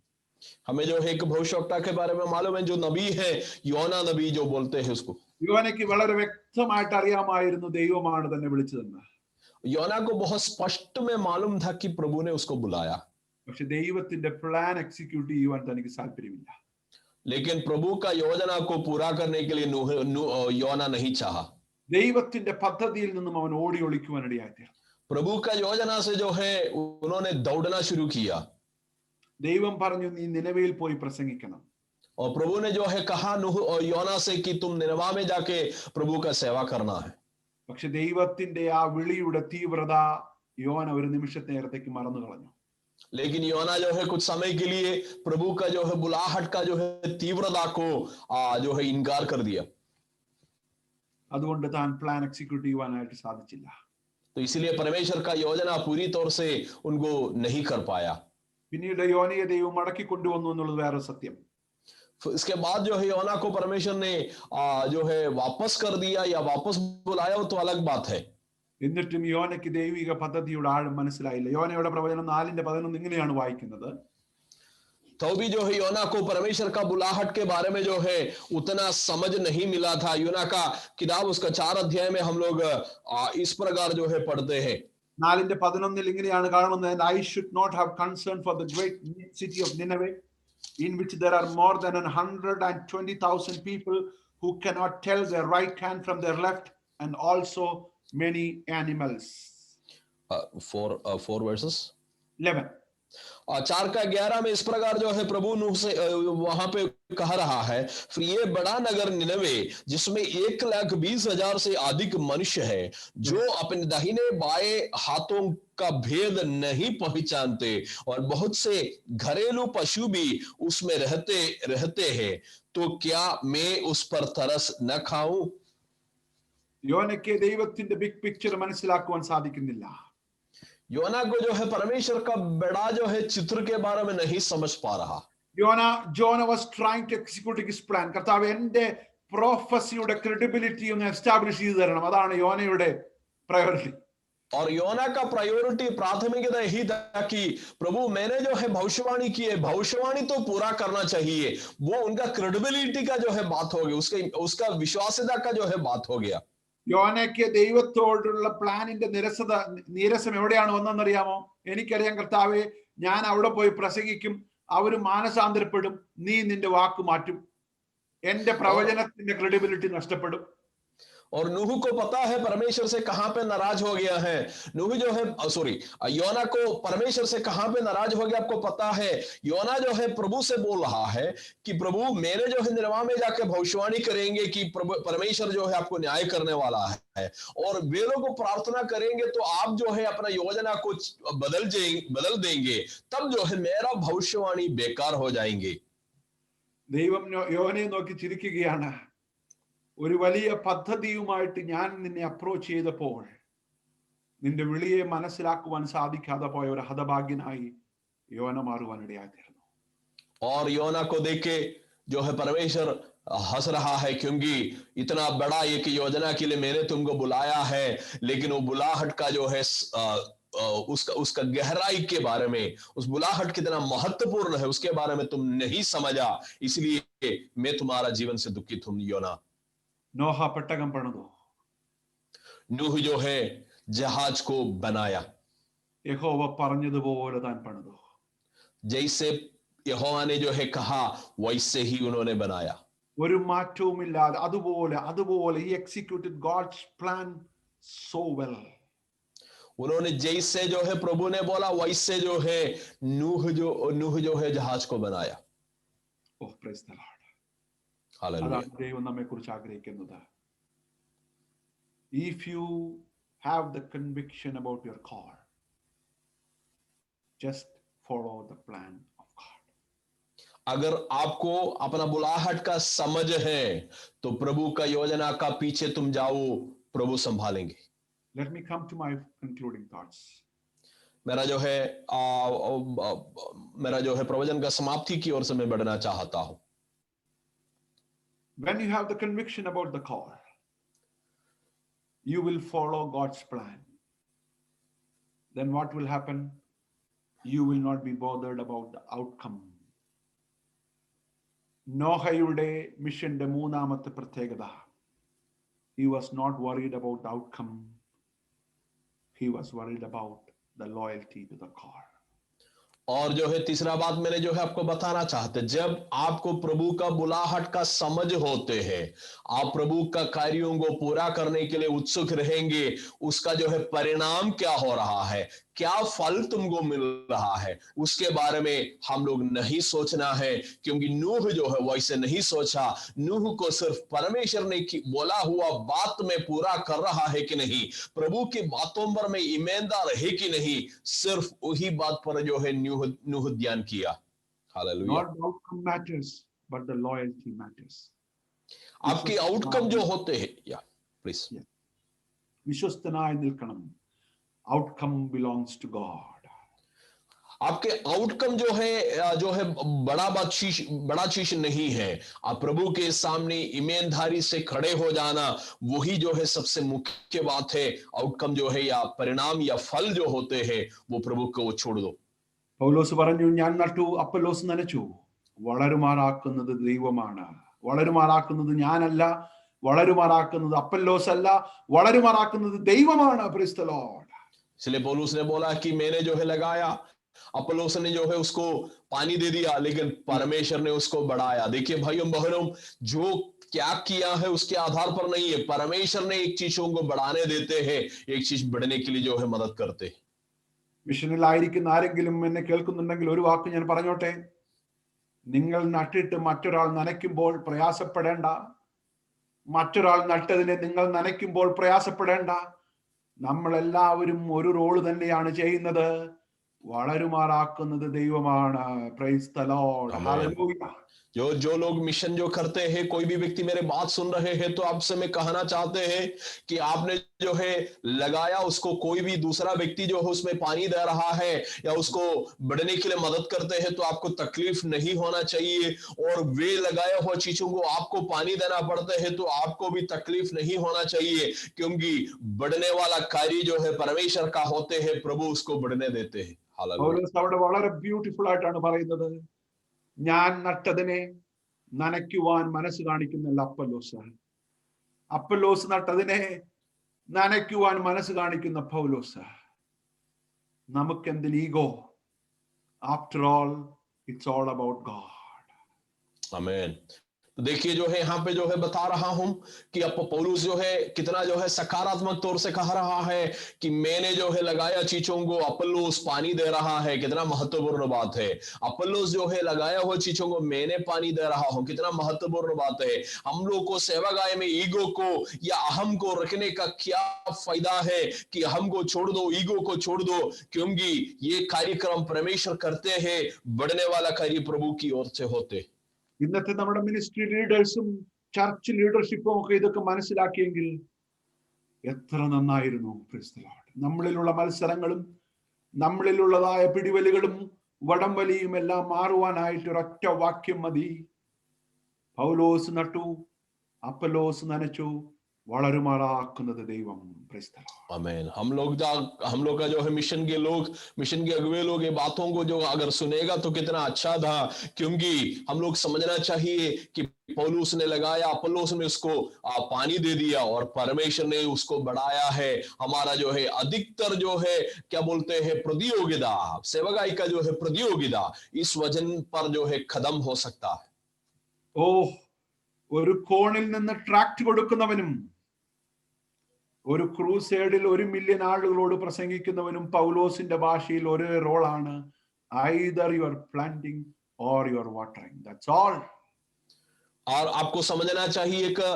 हमें जो है एक भविष्यवक्ता के बारे में मालूम है, जो नबी है योना नबी जो बोलते हैं उसको. യോനയ്ക്ക് വളരെ വ്യക്തമായിട്ട് അറിയാമായിരുന്നു ദൈവമാണ് തന്നെ വിളിച്ചതെന്ന്. योना को बहुत स्पष्ट में मालूम था कि प्रभु ने उसको बुलाया, പക്ഷെ ദൈവത്തിന്റെ പ്ലാൻ എക്സിക്യൂട്ട് ചെയ്യുവാൻ തനിക്ക് താല്പര്യമില്ല. लेकिन प्रभु का योजना को पूरा करने के लिए योना नहीं चाहा. ദൈവത്തിന്റെ പദ്ധതിയിൽ നിന്നും അവൻ ഓടി ഒളിക്കുവാൻ ഇടയായി. प्रभु का योजना से जो है उन्होंने दौड़ना शुरू किया. ദൈവം പറഞ്ഞു, നീ നിനവയിൽ പോയി പ്രസംഗിക്കണം. और प्रभु ने जो है कहा नूह और योना से कि तुम निनवा में जाके प्रभु का सेवा करना है. പക്ഷെ ദൈവത്തിന്റെ ആ വിളിയുടെ തീവ്രത യോന ഒരു നിമിഷ നേരത്തേക്ക് മറന്നു കളഞ്ഞു. लेकिन योना जो है कुछ समय के लिए प्रभु का जो है बुलाहट का जो है तीव्रता को जो है इनकार कर दिया. അതുകൊണ്ട് താൻ പ്ലാൻ എക്സിക്യൂട്ട് ചെയ്യുവാനായിട്ട് സാധിച്ചില്ല. तो इसीलिए परमेश्वर का योजना पूरी तौर से उनको नहीं कर पाया। പിന്നീട് യോനയെ ദൈവം മടക്കി കൊണ്ടുവന്നു എന്നുള്ളത് വേറെ സത്യം. फिर इसके बाद जो है योना को परमेश्वर ने जो है वापस कर दिया या वापस बुलाया, वो तो अलग बात है। എന്നിട്ടും യോനയ്ക്ക് ദൈവിക പദ്ധതിയുടെ ആഴം മനസ്സിലായില്ല. യോനയുടെ പ്രവചനം 4:11 ഇങ്ങനെയാണ് വായിക്കുന്നത്. तो भी जो है योना को परमेश्वर का बुलाहट के बारे में जो है उतना समझ नहीं मिला था। योना का किताब उसका 4 अध्याय में हम लोग इस प्रकार जो है पढ़ते हैं। 4:11 ഇങ്ങനെയാണ് കാണുന്നത്. I should not have concern for the great city of Nineveh, in which there are more than 120,000 people who cannot tell their right hand from their left, and also many animals. Four verses 11. और 4:11 में इस प्रकार जो है प्रभु नूह से वहां पे कह रहा है, फिर ये बड़ा नगर निनवे जिसमें 1,20,000 से अधिक मनुष्य है, जो अपने दाहिने बाएं हाथों का भेद नहीं पहचानते, और बहुत से घरेलू पशु भी उसमें रहते हैं, तो क्या मैं उस पर तरस न खाऊं? യോനയ്ക്ക് ദൈവത്തിന്റെ ബിഗ് പിക്ചർ മനസ്സിലാക്കുവാൻ സാധിക്കുന്നില്ല. योना को जो है परमेश्वर का बड़ा जो है चित्र के बारे में नहीं समझ पा रहा. Jonah was trying to execute his plan. കർത്താവ് എന്റെ പ്രൊഫസിയുടെ ക്രെഡിബിലിറ്റി ഒന്ന് എസ്റ്റാബ്ലിഷ് ചെയ്തു തരണം. അതാണ് യോനയുടെ പ്രയോറിറ്റി. और योना का प्रायोरिटी प्राथमिकता यही था कि प्रभु मैंने जो है भविष्यवाणी की है, भविष्यवाणी तो पूरा करना चाहिए. वो उनका क्रेडिबिलिटी का जो है बात हो गया, उसका विश्वास्यता का जो है बात हो गया. യോനയ്ക്ക് ദൈവത്തോടുള്ള പ്ലാനിന്റെ നീരസം എവിടെയാണ് വന്നെന്നറിയാമോ? എനിക്കറിയാം കർത്താവേ, ഞാൻ അവിടെ പോയി പ്രസംഗിക്കും, അവര് മാനസാന്തരപ്പെടും, നീ നിന്റെ വാക്ക് മാറ്റും, എന്റെ പ്രവചനത്തിന്റെ ക്രെഡിബിലിറ്റി നഷ്ടപ്പെടും. और नूह को पता है परमेश्वर से कहां पे नाराज हो गया है. नूह जो है योना को परमेश्वर से कहां पे नाराज हो गया आपको पता है. योना जो है प्रभु से बोल रहा है कि प्रभु मेरे जो है निनवा में जाके भविष्यवाणी करेंगे कि परमेश्वर जो है आपको न्याय करने वाला है, और वे लोग प्रार्थना करेंगे तो आप जो है अपना योजना को बदल देंगे, तब जो है मेरा भविष्यवाणी बेकार हो जाएंगे. ദൈവം യോനയെ നോക്കി ചിരിക്കുകയാണ്. ഒരു വലിയ പദ്ധതിയുമായിട്ട് ഞാൻ നിന്നെ അപ്രോച്ച് ചെയ്തപ്പോൾ നിന്റെ വിളിയെ മനസ്സിലാക്കുവാൻ സാധിക്കാതെ പോയ ഒരു ഹതഭാഗ്യനായി യോന മാറുവാനിടയായിത്തീർന്നു. और योना को देख के जो है परमेश्वर हंस रहा है, क्योंकि इतना बड़ा एक योजना के लिए मैंने तुमको बुलाया है, लेकिन वो बुलाहट का जो है उसका गहराई के बारे में, उस बुलाहट कितना महत्वपूर्ण है उसके बारे में तुम नहीं समझा, इसलिए मैं तुम्हारा जीवन से दुखित हूं. योना നോഹ പെട്ടകം പണിതു. नूह जो है जहाज को बनाया. യഹോവ പറഞ്ഞതുപോലെ താൻ പണിതു. जैसे यहोवा ने जो है कहा वैसे ही उन्होंने बनाया. ഒരു മാറ്റവുമില്ലാതെ അതുപോലെ he executed God's plan so well. उन्होंने जैसे जो है प्रभु ने बोला वैसे जो है नूह जो है जहाज को बनाया. Oh, praise the Lord. Hallelujah. അതാണ് ദൈവം നമ്മെ കുറിച്ച് ആഗ്രഹിക്കുന്നത്. If you have the conviction about your call, just follow the plan of God. अगर आपको अपना बुलाहट का समझ है तो प्रभु का योजना का पीछे तुम जाओ, प्रभु संभालेंगे. Let me come to my concluding thoughts. मेरा जो है प्रवचन का समाप्ति की ओर से मैं बढ़ना चाहता हूं. When you have the conviction about the call, you will follow God's plan. Then what will happen? You will not be bothered about the outcome. നോഹയുടെ മിഷന്റെ മൂന്നാമത്തെ പ്രത്യേകത, he was not worried about the outcome. He was worried about the loyalty to the call. और जो है तीसरा बात मैंने जो है आपको बताना चाहते, जब आपको प्रभु का बुलाहट का समझ होते हैं, आप प्रभु का कार्यों को पूरा करने के लिए उत्सुक रहेंगे, उसका जो है परिणाम क्या हो रहा है, क्या फल तुमको मिल रहा है, उसके बारे में हम लोग नहीं सोचना है. क्योंकि नूह जो है वैसे नहीं सोचा. नूह को सिर्फ परमेश्वर ने बोला हुआ बात में पूरा कर रहा है कि नहीं, प्रभु की बातों पर में ईमानदार है कि नहीं, सिर्फ वही बात पर जो है नूह ध्यान किया. Hallelujah. Not the outcome matters, but the loyalty matters. आपके आउटकम जो होते हैं, या प्लीज വിശ്വസ്തനായി നിൽക്കണം. outcome belongs to God. आपके आउटकम जो है बड़ा चीज नहीं है। आप प्रभु के सामने ईमानदारी से खड़े हो जाना, वही जो है सबसे मुख्य बात है। आउटकम जो है या परिणाम या फल जो होते हैं वो प्रभु को छोड़ दो। പൗലോസ് പറഞ്ഞു, ഞാൻ നട്ടു, അപ്പൊല്ലോസ് നനച്ചു, വളരുമാറാക്കുന്നത് ദൈവമാണ്. വളരുമാറാക്കുന്നത് ഞാനല്ല, വളരുമാറാക്കുന്നത് അപ്പൊല്ലോസ് അല്ല, വളരുമാറാക്കുന്നത് ദൈവമാണ്. Praise the Lord. इसलिए पौलुस ने बोला कि मैंने जो है लगाया, अपोलोस ने जो है उसको पानी दे दिया, लेकिन परमेश्वर ने उसको बढ़ाया। देखिए भाइयों बहनों, जो क्या किया है उसके आधार पर नहीं है, परमेश्वर ने एक चीजों को बढ़ाने देते हैं, एक चीज बढ़ने के लिए जो है मदद करते हैं। മിഷനിലായിരിക്കുന്ന ആരെങ്കിലും എന്നെ കേൾക്കുന്നുണ്ടെങ്കിൽ ഒരു വാക്ക് ഞാൻ പറഞ്ഞോട്ടെ. നിങ്ങൾ നട്ടിട്ട് മറ്റൊരാൾ നനയ്ക്കുമ്പോൾ പ്രയാസപ്പെടേണ്ട. മറ്റൊരാൾ നട്ടതിനെ നിങ്ങൾ നനയ്ക്കുമ്പോൾ പ്രയാസപ്പെടേണ്ട. നമ്മളെല്ലാവരും ഒരു റോള് തന്നെയാണ് ചെയ്യുന്നത്. വളരുമാറാക്കുന്നത് ദൈവമാണ്. Praise the Lord. Hallelujah. जो लोग मिशन जो करते हैं, कोई भी व्यक्ति मेरे बात सुन रहे हैं, तो आपसे मैं कहना चाहते हैं कि आपने जो है लगाया, उसको कोई भी दूसरा व्यक्ति जो है उसमें पानी दे रहा है या उसको बढ़ने के लिए मदद करते हैं, तो आपको तकलीफ नहीं होना चाहिए। और वे लगाया हुआ चीजों को आपको पानी देना पड़ता है, तो आपको भी तकलीफ नहीं होना चाहिए, क्योंकि बढ़ने वाला कार्य जो है परमेश्वर का होते हैं, प्रभु उसको बढ़ने देते हैं। പൗലോസ് അവിടെ വളരെ ബ്യൂട്ടിഫുൾ ആയിട്ടാണ് പറയുന്നത്, ഞാൻ നട്ടതിനെ നനയ്ക്കുവാൻ മനസ്സ് കാണിക്കുന്നല്ല അപ്പൊല്ലോസ്. അപ്പൊല്ലോസ് നട്ടതിനെ നനയ്ക്കുവാൻ മനസ്സ് കാണിക്കുന്ന പൗലോസ്. നമുക്കെന്തിന് ego? After all it's all about God. आमीन। तो देखिए जो है यहाँ पे जो है बता रहा हूं कि अब पौलुस जो है कितना जो है सकारात्मक तौर से कह रहा है कि मैंने जो है लगाया चीजों को, अपोलोस पानी दे रहा है। कितना महत्वपूर्ण बात है। अपोलोस जो है लगाया हुआ चीजों को मैंने पानी दे रहा हूं, कितना महत्वपूर्ण बात है। हम लोग को सेवागाय में ईगो को या अहम को रखने का क्या फायदा है कि अहम को छोड़ दो, ईगो को छोड़ दो, क्योंकि ये कार्यक्रम परमेश्वर करते हैं, बढ़ने वाला कार्य प्रभु की ओर से होते। ഇന്നത്തെ നമ്മുടെ മിനിസ്ട്രി ലീഡേഴ്സും ചർച്ച് ലീഡർഷിപ്പും ഒക്കെ ഇതൊക്കെ മനസ്സിലാക്കിയെങ്കിൽ എത്ര നന്നായിരുന്നു. Praise the Lord. നമ്മളിലുള്ള മത്സരങ്ങളും നമ്മളിലുള്ളതായ പിടിവലികളും വടംവലിയും എല്ലാം മാറുവാനായിട്ട് ഒരൊറ്റ വാക്യം മതി. പൗലോസ് നട്ടു, അപ്പൊല്ലോസ് നനച്ചു, വളരുമാറാക്കുന്നത് ദൈവം. Praise the Lord. आमीन। हम लोग का जो है मिशन के अगुवे लोग ये बातों को जो अगर सुनेगा तो कितना अच्छा था, क्योंकि हम लोग समझना चाहिए कि पौलुस ने लगाया, अपोलोस ने उसको पानी दे दिया और परमेश्वर ने उसको बढ़ाया है। हमारा जो है अधिकतर जो है क्या बोलते हैं प्रतियोगिता, सेवकाई का जो है प्रतियोगिता इस वजन पर जो है खत्म हो सकता है। ഒരു കോണിൽ നിന്ന് ട്രാക്ട് കൊടുക്കുന്നവനും ഒരു ക്രൂസേഡിൽ 1 മില്യൺ ആളുകളോട് പ്രസംഗിക്കുന്നവനും പൗലോസിന്റെ ഭാഷയിൽ ഒരേ റോളാണ്. either you are planting or you are watering. That's all. और आपको समझना चाहिए कि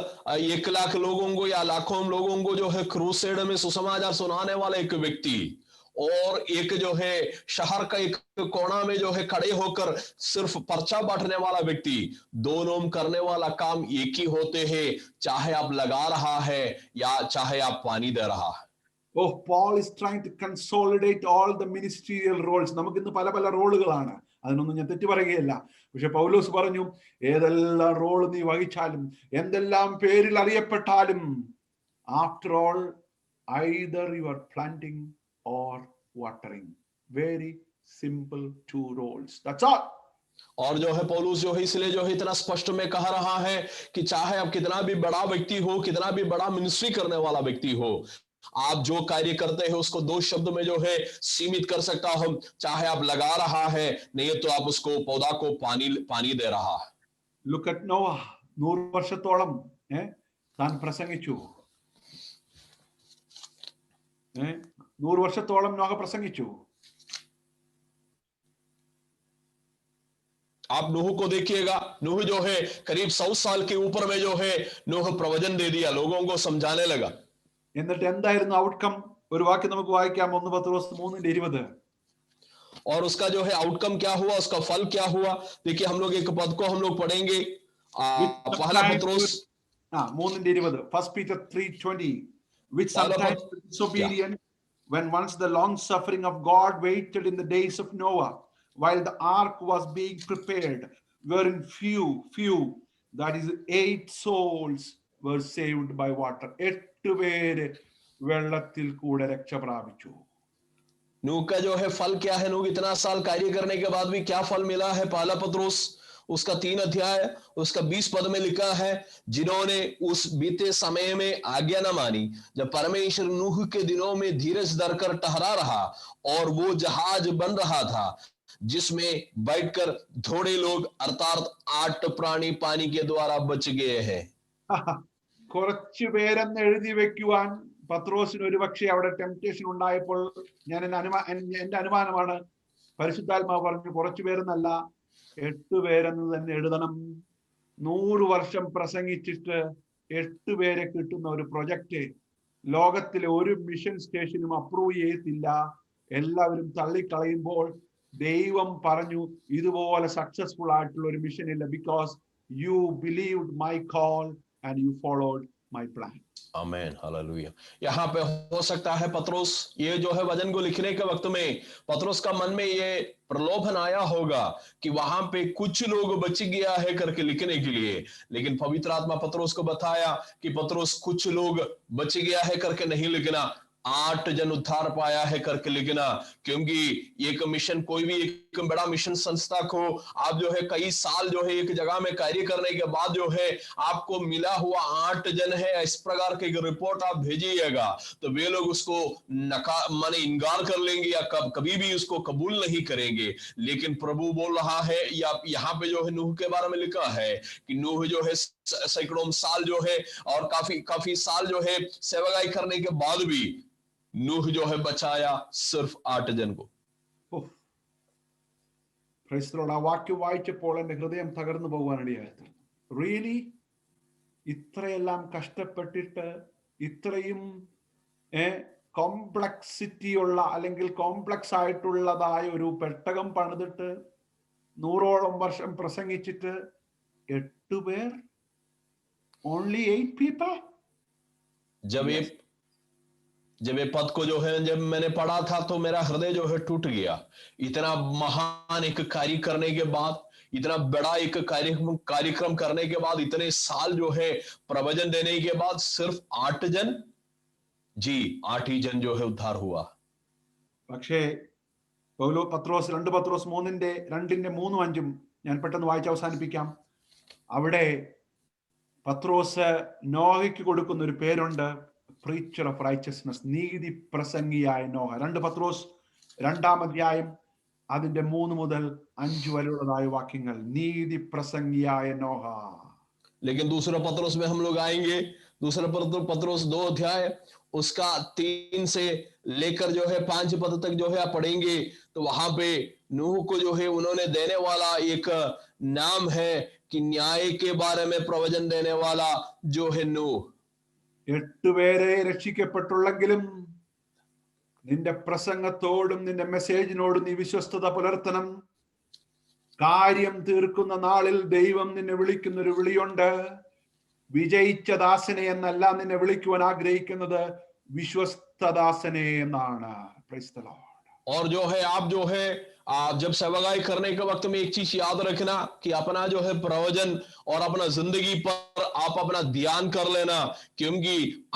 1 लाख लोगों को या लाखों लोगों को जो है क्रूसेड में सुसमाचार सुनाने वाला एक व्यक्ति और एक जो है शहर का एक कोना में जो है खड़े होकर सिर्फ पर्चा बांटने वाला व्यक्ति, दोनों करने वाला काम एक ही होते हैं, चाहे आप लगा रहा है या चाहे आप पानी दे रहा है। Paul is trying to consolidate all the ministerial roles. നമുക്ക് ഇന്ന് പല പല റോളുകളാണ്, അതിനൊന്നും ഞാൻ തെറ്റു പറയുകയല്ല. പക്ഷെ പൗലോസ് പറഞ്ഞു, ഏതെല്ലാം റോൾ നീ വഹിച്ചാലും എന്തെല്ലാം പേരിൽ അറിയപ്പെട്ടാലും, after all, either you are planting or watering. Very simple 2 roles. That's all. और जो है पौलुस जो है इसलिए जो है इतना स्पष्ट में कह रहा है कि चाहे आप कितना भी बड़ा व्यक्ति हो, कितना भी बड़ा मिनिस्ट्री करने वाला व्यक्ति हो, आप जो कार्य करते हैं उसको 2 शब्द में जो है सीमित कर सकता हूं, चाहे आप लगा रहा है, नहीं तो आप उसको पौधा को पानी दे रहा है। Look at Noah. 100 വർഷത്തോളം താൻ പ്രസംഗിച്ചു. 100 വർഷത്തോളം നോഹ പ്രസംഗിച്ചു. आप नूह को देखिएगा, नूह जो है करीब 100 साल के ऊपर में जो है नूह प्रवचन दे दिया, लोगों को समझाने लगा। എന്നിട്ട് എന്തായിരുന്നു ഔട്ട്കം? ഒരു വാക്യം നമുക്ക് വായിക്കാം, 1 പത്രോസ് 3:20. और उसका जो है आउटकम क्या हुआ, उसका फल क्या हुआ? देखिए हम लोग एक पद को हम लोग पढ़ेंगे, पहला पत्रोस 3:20. 1 Peter 3:20. Which sometimes disobedient when once the long suffering of God waited in the days of Noah, while the ark was being prepared, wherein few, that is 8 souls were saved by water. 8 പേര് വെള്ളത്തിൽ കൂടെ രക്ഷ പ്രാപിച്ചു. नूह का जो है फल क्या है? नूह इतना साल कार्य करने के बाद भी क्या फल मिला है? पहला पत्रुस उसका 3 अध्याय उसका 20 पद में लिखा है, जिन्होंने उस बीते समय में आज्ञा न मानी, जब परमेश्वर नूह के दिनों में धीरज धरकर ठहरा रहा और वो जहाज बन रहा था जिसमें बैठकर थोड़े लोग अर्थात 8 प्राणी पानी के द्वारा बच गए हैं. കുറച്ചു പേരെന്ന് എഴുതി വെക്കുവാൻ പത്രോസിന് ഒരു പക്ഷേ അവിടെ ടെംപ്റ്റേഷൻ ഉണ്ടായപ്പോൾ എന്റെ അനുമാനമാണ്, പരിശുദ്ധാത്മാവ് പറഞ്ഞു കുറച്ചു പേരെന്നല്ല 8 പേരെന്ന് തന്നെ എഴുതണം. 100 വർഷം പ്രസംഗിച്ചിട്ട് 8 പേരെ കിട്ടുന്ന ഒരു പ്രൊജക്റ്റ് ലോകത്തിലെ ഒരു മിഷൻ സ്റ്റേഷനും അപ്രൂവ് ചെയ്യത്തില്ല. എല്ലാവരും തള്ളിക്കളയുമ്പോൾ ദൈവം പറഞ്ഞു ഇതുപോലെ സക്സസ്ഫുൾ ആയിട്ടുള്ള ഒരു മിഷൻ ഇല്ല. Because you believed my call and you followed my plan. Amen, hallelujah. यहाँ पे हो सकता है पत्रोस ये जो है वचन को लिखने के वक्त में पत्रोस का मन में ये प्रलोभन आया होगा कि वहां पे कुछ लोग बच गया है करके लिखने के लिए, लेकिन पवित्र आत्मा पत्रोस को बताया कि पत्रोस कुछ लोग बच गया है करके नहीं लिखना, 8 जन उद्धार पाया है करके लिखना. क्योंकि एक मिशन, कोई भी एक बड़ा मिशन संस्था को आप जो है कई साल जो है एक जगह में कार्य करने के बाद जो है आपको मिला हुआ 8 जन है, इस प्रकार की रिपोर्ट आप भेजिएगा तो वे लोग उसको माने इनकार कर लेंगे या कभी भी उसको कबूल नहीं करेंगे. लेकिन प्रभु बोल रहा है, या यहाँ पे जो है नूह के बारे में लिखा है कि नूह जो है सैकड़ों साल जो है और काफी साल जो है सेवकाई करने के बाद भी नूह जो है बचाया सिर्फ 8 जन को. ആ വാക്യം വായിച്ചപ്പോൾ എന്റെ ഹൃദയം തകർന്നു പോകാനിടയായത്. റിയലി ഇത്രയെല്ലാം കഷ്ടപ്പെട്ടിട്ട് ഇത്രയും കോംപ്ലക്സിറ്റി ഉള്ള അല്ലെങ്കിൽ കോംപ്ലക്സ് ആയിട്ടുള്ളതായ ഒരു പെട്ടകം പണിതിട്ട് 100ഓളം വർഷം പ്രസംഗിച്ചിട്ട് 8 പേർ, only 8 people. जब ये पद को जो है जब मैंने पढ़ा था तो मेरा हृदय जो है टूट गया. इतना महान एक कार्य करने के बाद, इतना बड़ा एक कार्यक्रम करने के बाद, इतने साल जो है प्रवचन देने के बाद सिर्फ 8 जन, जी 8 ही जन जो है उद्धार हुआ. പക്ഷേ പത്രോസ് 2 പത്രോസ് 3:2 3-5 ഞാൻ പെട്ടെന്ന് വായിച്ച് അവസാനിപ്പിക്കാം. അവിടെ പത്രോസ് നോഹയ്ക്ക് കൊടുക്കുന്ന ഒരു പേരുണ്ട്, preacher of righteousness, നീതി പ്രസംഗിയായ നോഹ. 2 പത്രോസ് 2-ാം അധ്യായം അതിന്റെ 3 മുതൽ 5 വരെയുള്ളതായ വാക്യങ്ങൾ. നീതി പ്രസംഗിയായ നോഹ. लेकिन दूसरा पत्रोस में हम लोग आएंगे, दूसरा पत्रोस 2 अध्याय उसका 3 से लेकर जो है 5 पद तक जो है आप पढ़ेंगे तो वहां पे नूह को जो है उन्होंने देने वाला एक नाम है कि न्याय के बारे में प्रवचन देने वाला जो है नूह. 8 പേരെ രക്ഷിക്കപ്പെട്ടുള്ളെങ്കിലും നിന്റെ പ്രസംഗത്തോടും നിന്റെ മെസ്സേജിനോടും നീ വിശ്വസ്തത പുലർത്തണം. കാര്യം തീർക്കുന്ന നാളിൽ ദൈവം നിന്നെ വിളിക്കുന്ന ഒരു വിളിയുണ്ട്. വിജയിച്ച ദാസനെ എന്നല്ല നിന്നെ വിളിക്കുവാൻ ആഗ്രഹിക്കുന്നത്, വിശ്വസ്തദാസനെ എന്നാണ്. Price the Lord. और जो है आप जो है जब सेवकाई करने के वक्त में एक चीज याद रखना कि अपना जो है प्रवचन और अपना जिंदगी पर आप अपना ध्यान कर लेना, क्योंकि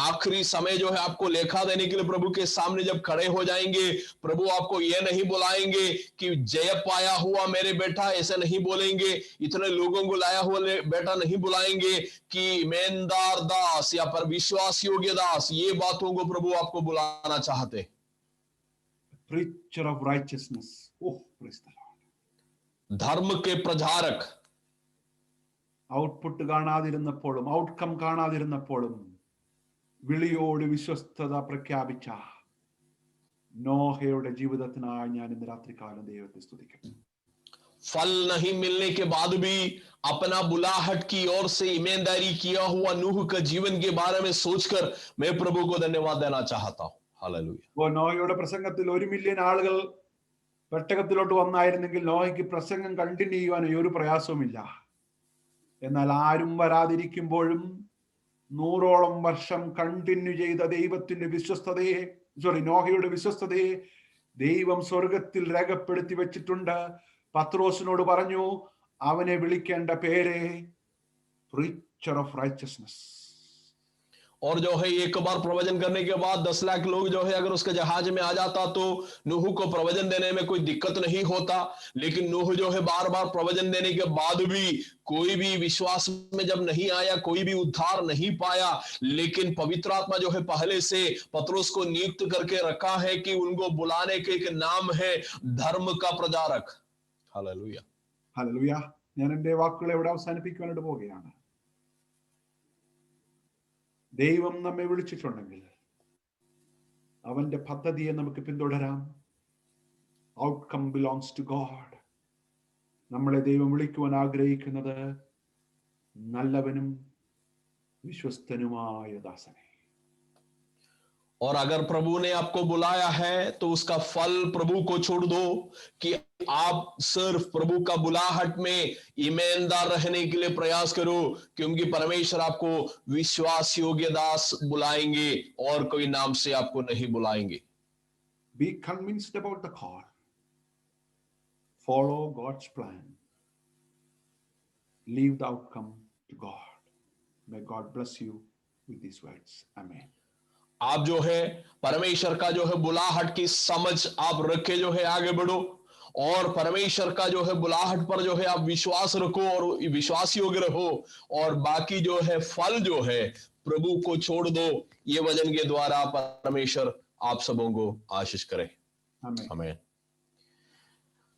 आखिरी समय जो है आपको लेखा देने के लिए प्रभु के सामने जब खड़े हो जाएंगे, प्रभु आपको ये नहीं बुलाएंगे कि जय पाया हुआ मेरे बेटा, ऐसे नहीं बोलेंगे. इतने लोगों को लाया हुआ बेटा नहीं बुलाएंगे कि ईमानदार दास या पर विश्वास योग्य दास, ये बातों को प्रभु आपको बुलाना चाहते. preacher of righteousness. Oh, praise the Lord. धर्म के प्रचारक. ഔട്ട്പുട്ട് കാണാതിരുന്നപ്പോഴും ഔട്ട്കം കാണാതിരുന്നപ്പോഴും വിളിയോട് വിശ്വസ്തത പ്രഖ്യാപിച്ച നോഹയുടെ ജീവിതത്തിനായി ഞാൻ ഇന്ന് രാത്രികാലം ദൈവത്തെ സ്തുതിക്കുന്നു. फल नहीं मिलने के बाद भी अपना बुलाहट की ओर से ईमानदारी किया हुआ नूह का जीवन के बारे में सोचकर मैं प्रभु को धन्यवाद देना चाहता हूं. हालेलुया. നോഹയുടെ പ്രസംഗത്തിൽ 1 മില്യൺ ആളുകൾ പെട്ടകത്തിലോട്ട് വന്നായിരുന്നെങ്കിൽ നോഹയ്ക്ക് പ്രസംഗം കണ്ടിന്യൂ ചെയ്യുവാൻ ഒരു പ്രയാസവുമില്ല. എന്നാൽ ആരും വരാതിരിക്കുമ്പോഴും 100ഓളം വർഷം കണ്ടിന്യൂ ചെയ്ത ദൈവത്തിന്റെ വിശ്വസ്തതയെ നോഹയുടെ വിശ്വസ്തതയെ ദൈവം സ്വർഗത്തിൽ രേഖപ്പെടുത്തി വെച്ചിട്ടുണ്ട്. പത്രോസിനോട് പറഞ്ഞു, അവനെ വിളിക്കേണ്ട പേര് preacher of righteousness. और जो है एक बार प्रवचन करने के बाद 10 लाख लोग जो है अगर उसके जहाज में आ जाता तो नूह को प्रवचन देने में कोई दिक्कत नहीं होता। लेकिन नूह जो है बार बार प्रवचन देने के बाद भी कोई भी विश्वास में जब नहीं आया, कोई भी उद्धार नहीं पाया। लेकिन पवित्र आत्मा जो है पहले से पतरस को नियुक्त करके रखा है कि उनको बुलाने के एक नाम है धर्म का प्रचारक। हालेलुया। ഹല്ലേലൂയ. ഞാൻ എൻ്റെ വാക്കുകളെ ഇവിടെ അവസാനിപ്പിക്കുവാനായിട്ട് പോവുകയാണ്. ദൈവം നമ്മെ വിളിച്ചിട്ടുണ്ടെങ്കിൽ അവന്റെ പദ്ധതിയെ നമുക്ക് പിന്തുടരാം. Outcome belongs to God. നമ്മളെ ദൈവം വിളിക്കുവാൻ ആഗ്രഹിക്കുന്നത് നല്ലവനും വിശ്വസ്തനുമായ ദാസനെ. और अगर प्रभु ने आपको बुलाया है तो उसका फल प्रभु को छोड़ दो कि आप सिर्फ प्रभु का बुलाहट में ईमानदार रहने के लिए प्रयास करो, क्योंकि परमेश्वर आपको विश्वास योग्य दास बुलाएंगे और कोई नाम से आपको नहीं बुलाएंगे। Be convinced about the call. Follow God's plan. Leave the outcome to God. May God bless you with these words. Amen. आप जो है परमेश्वर का जो है बुलाहट की समझ आप रखे जो है आगे बढ़ो, और परमेश्वर का जो है बुलाहट पर जो है आप विश्वास रखो और विश्वास योग्य रहो, और बाकी जो है फल जो है प्रभु को छोड़ दो। ये वचन के द्वारा परमेश्वर आप सबों को आशीष करे। Amen. आमीन।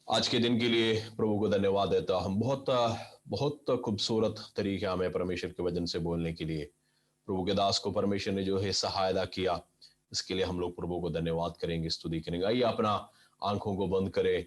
आज के दिन के लिए प्रभु को धन्यवाद देता हम। बहुत खूबसूरत तरीका में परमेश्वर के वचन से बोलने के लिए प्रभु के दास को परमेश्वर ने जो है सहायता किया, इसके लिए हम लोग प्रभु को धन्यवाद करेंगे, स्तुति करेंगे। आइए अपना आंखों को बंद करें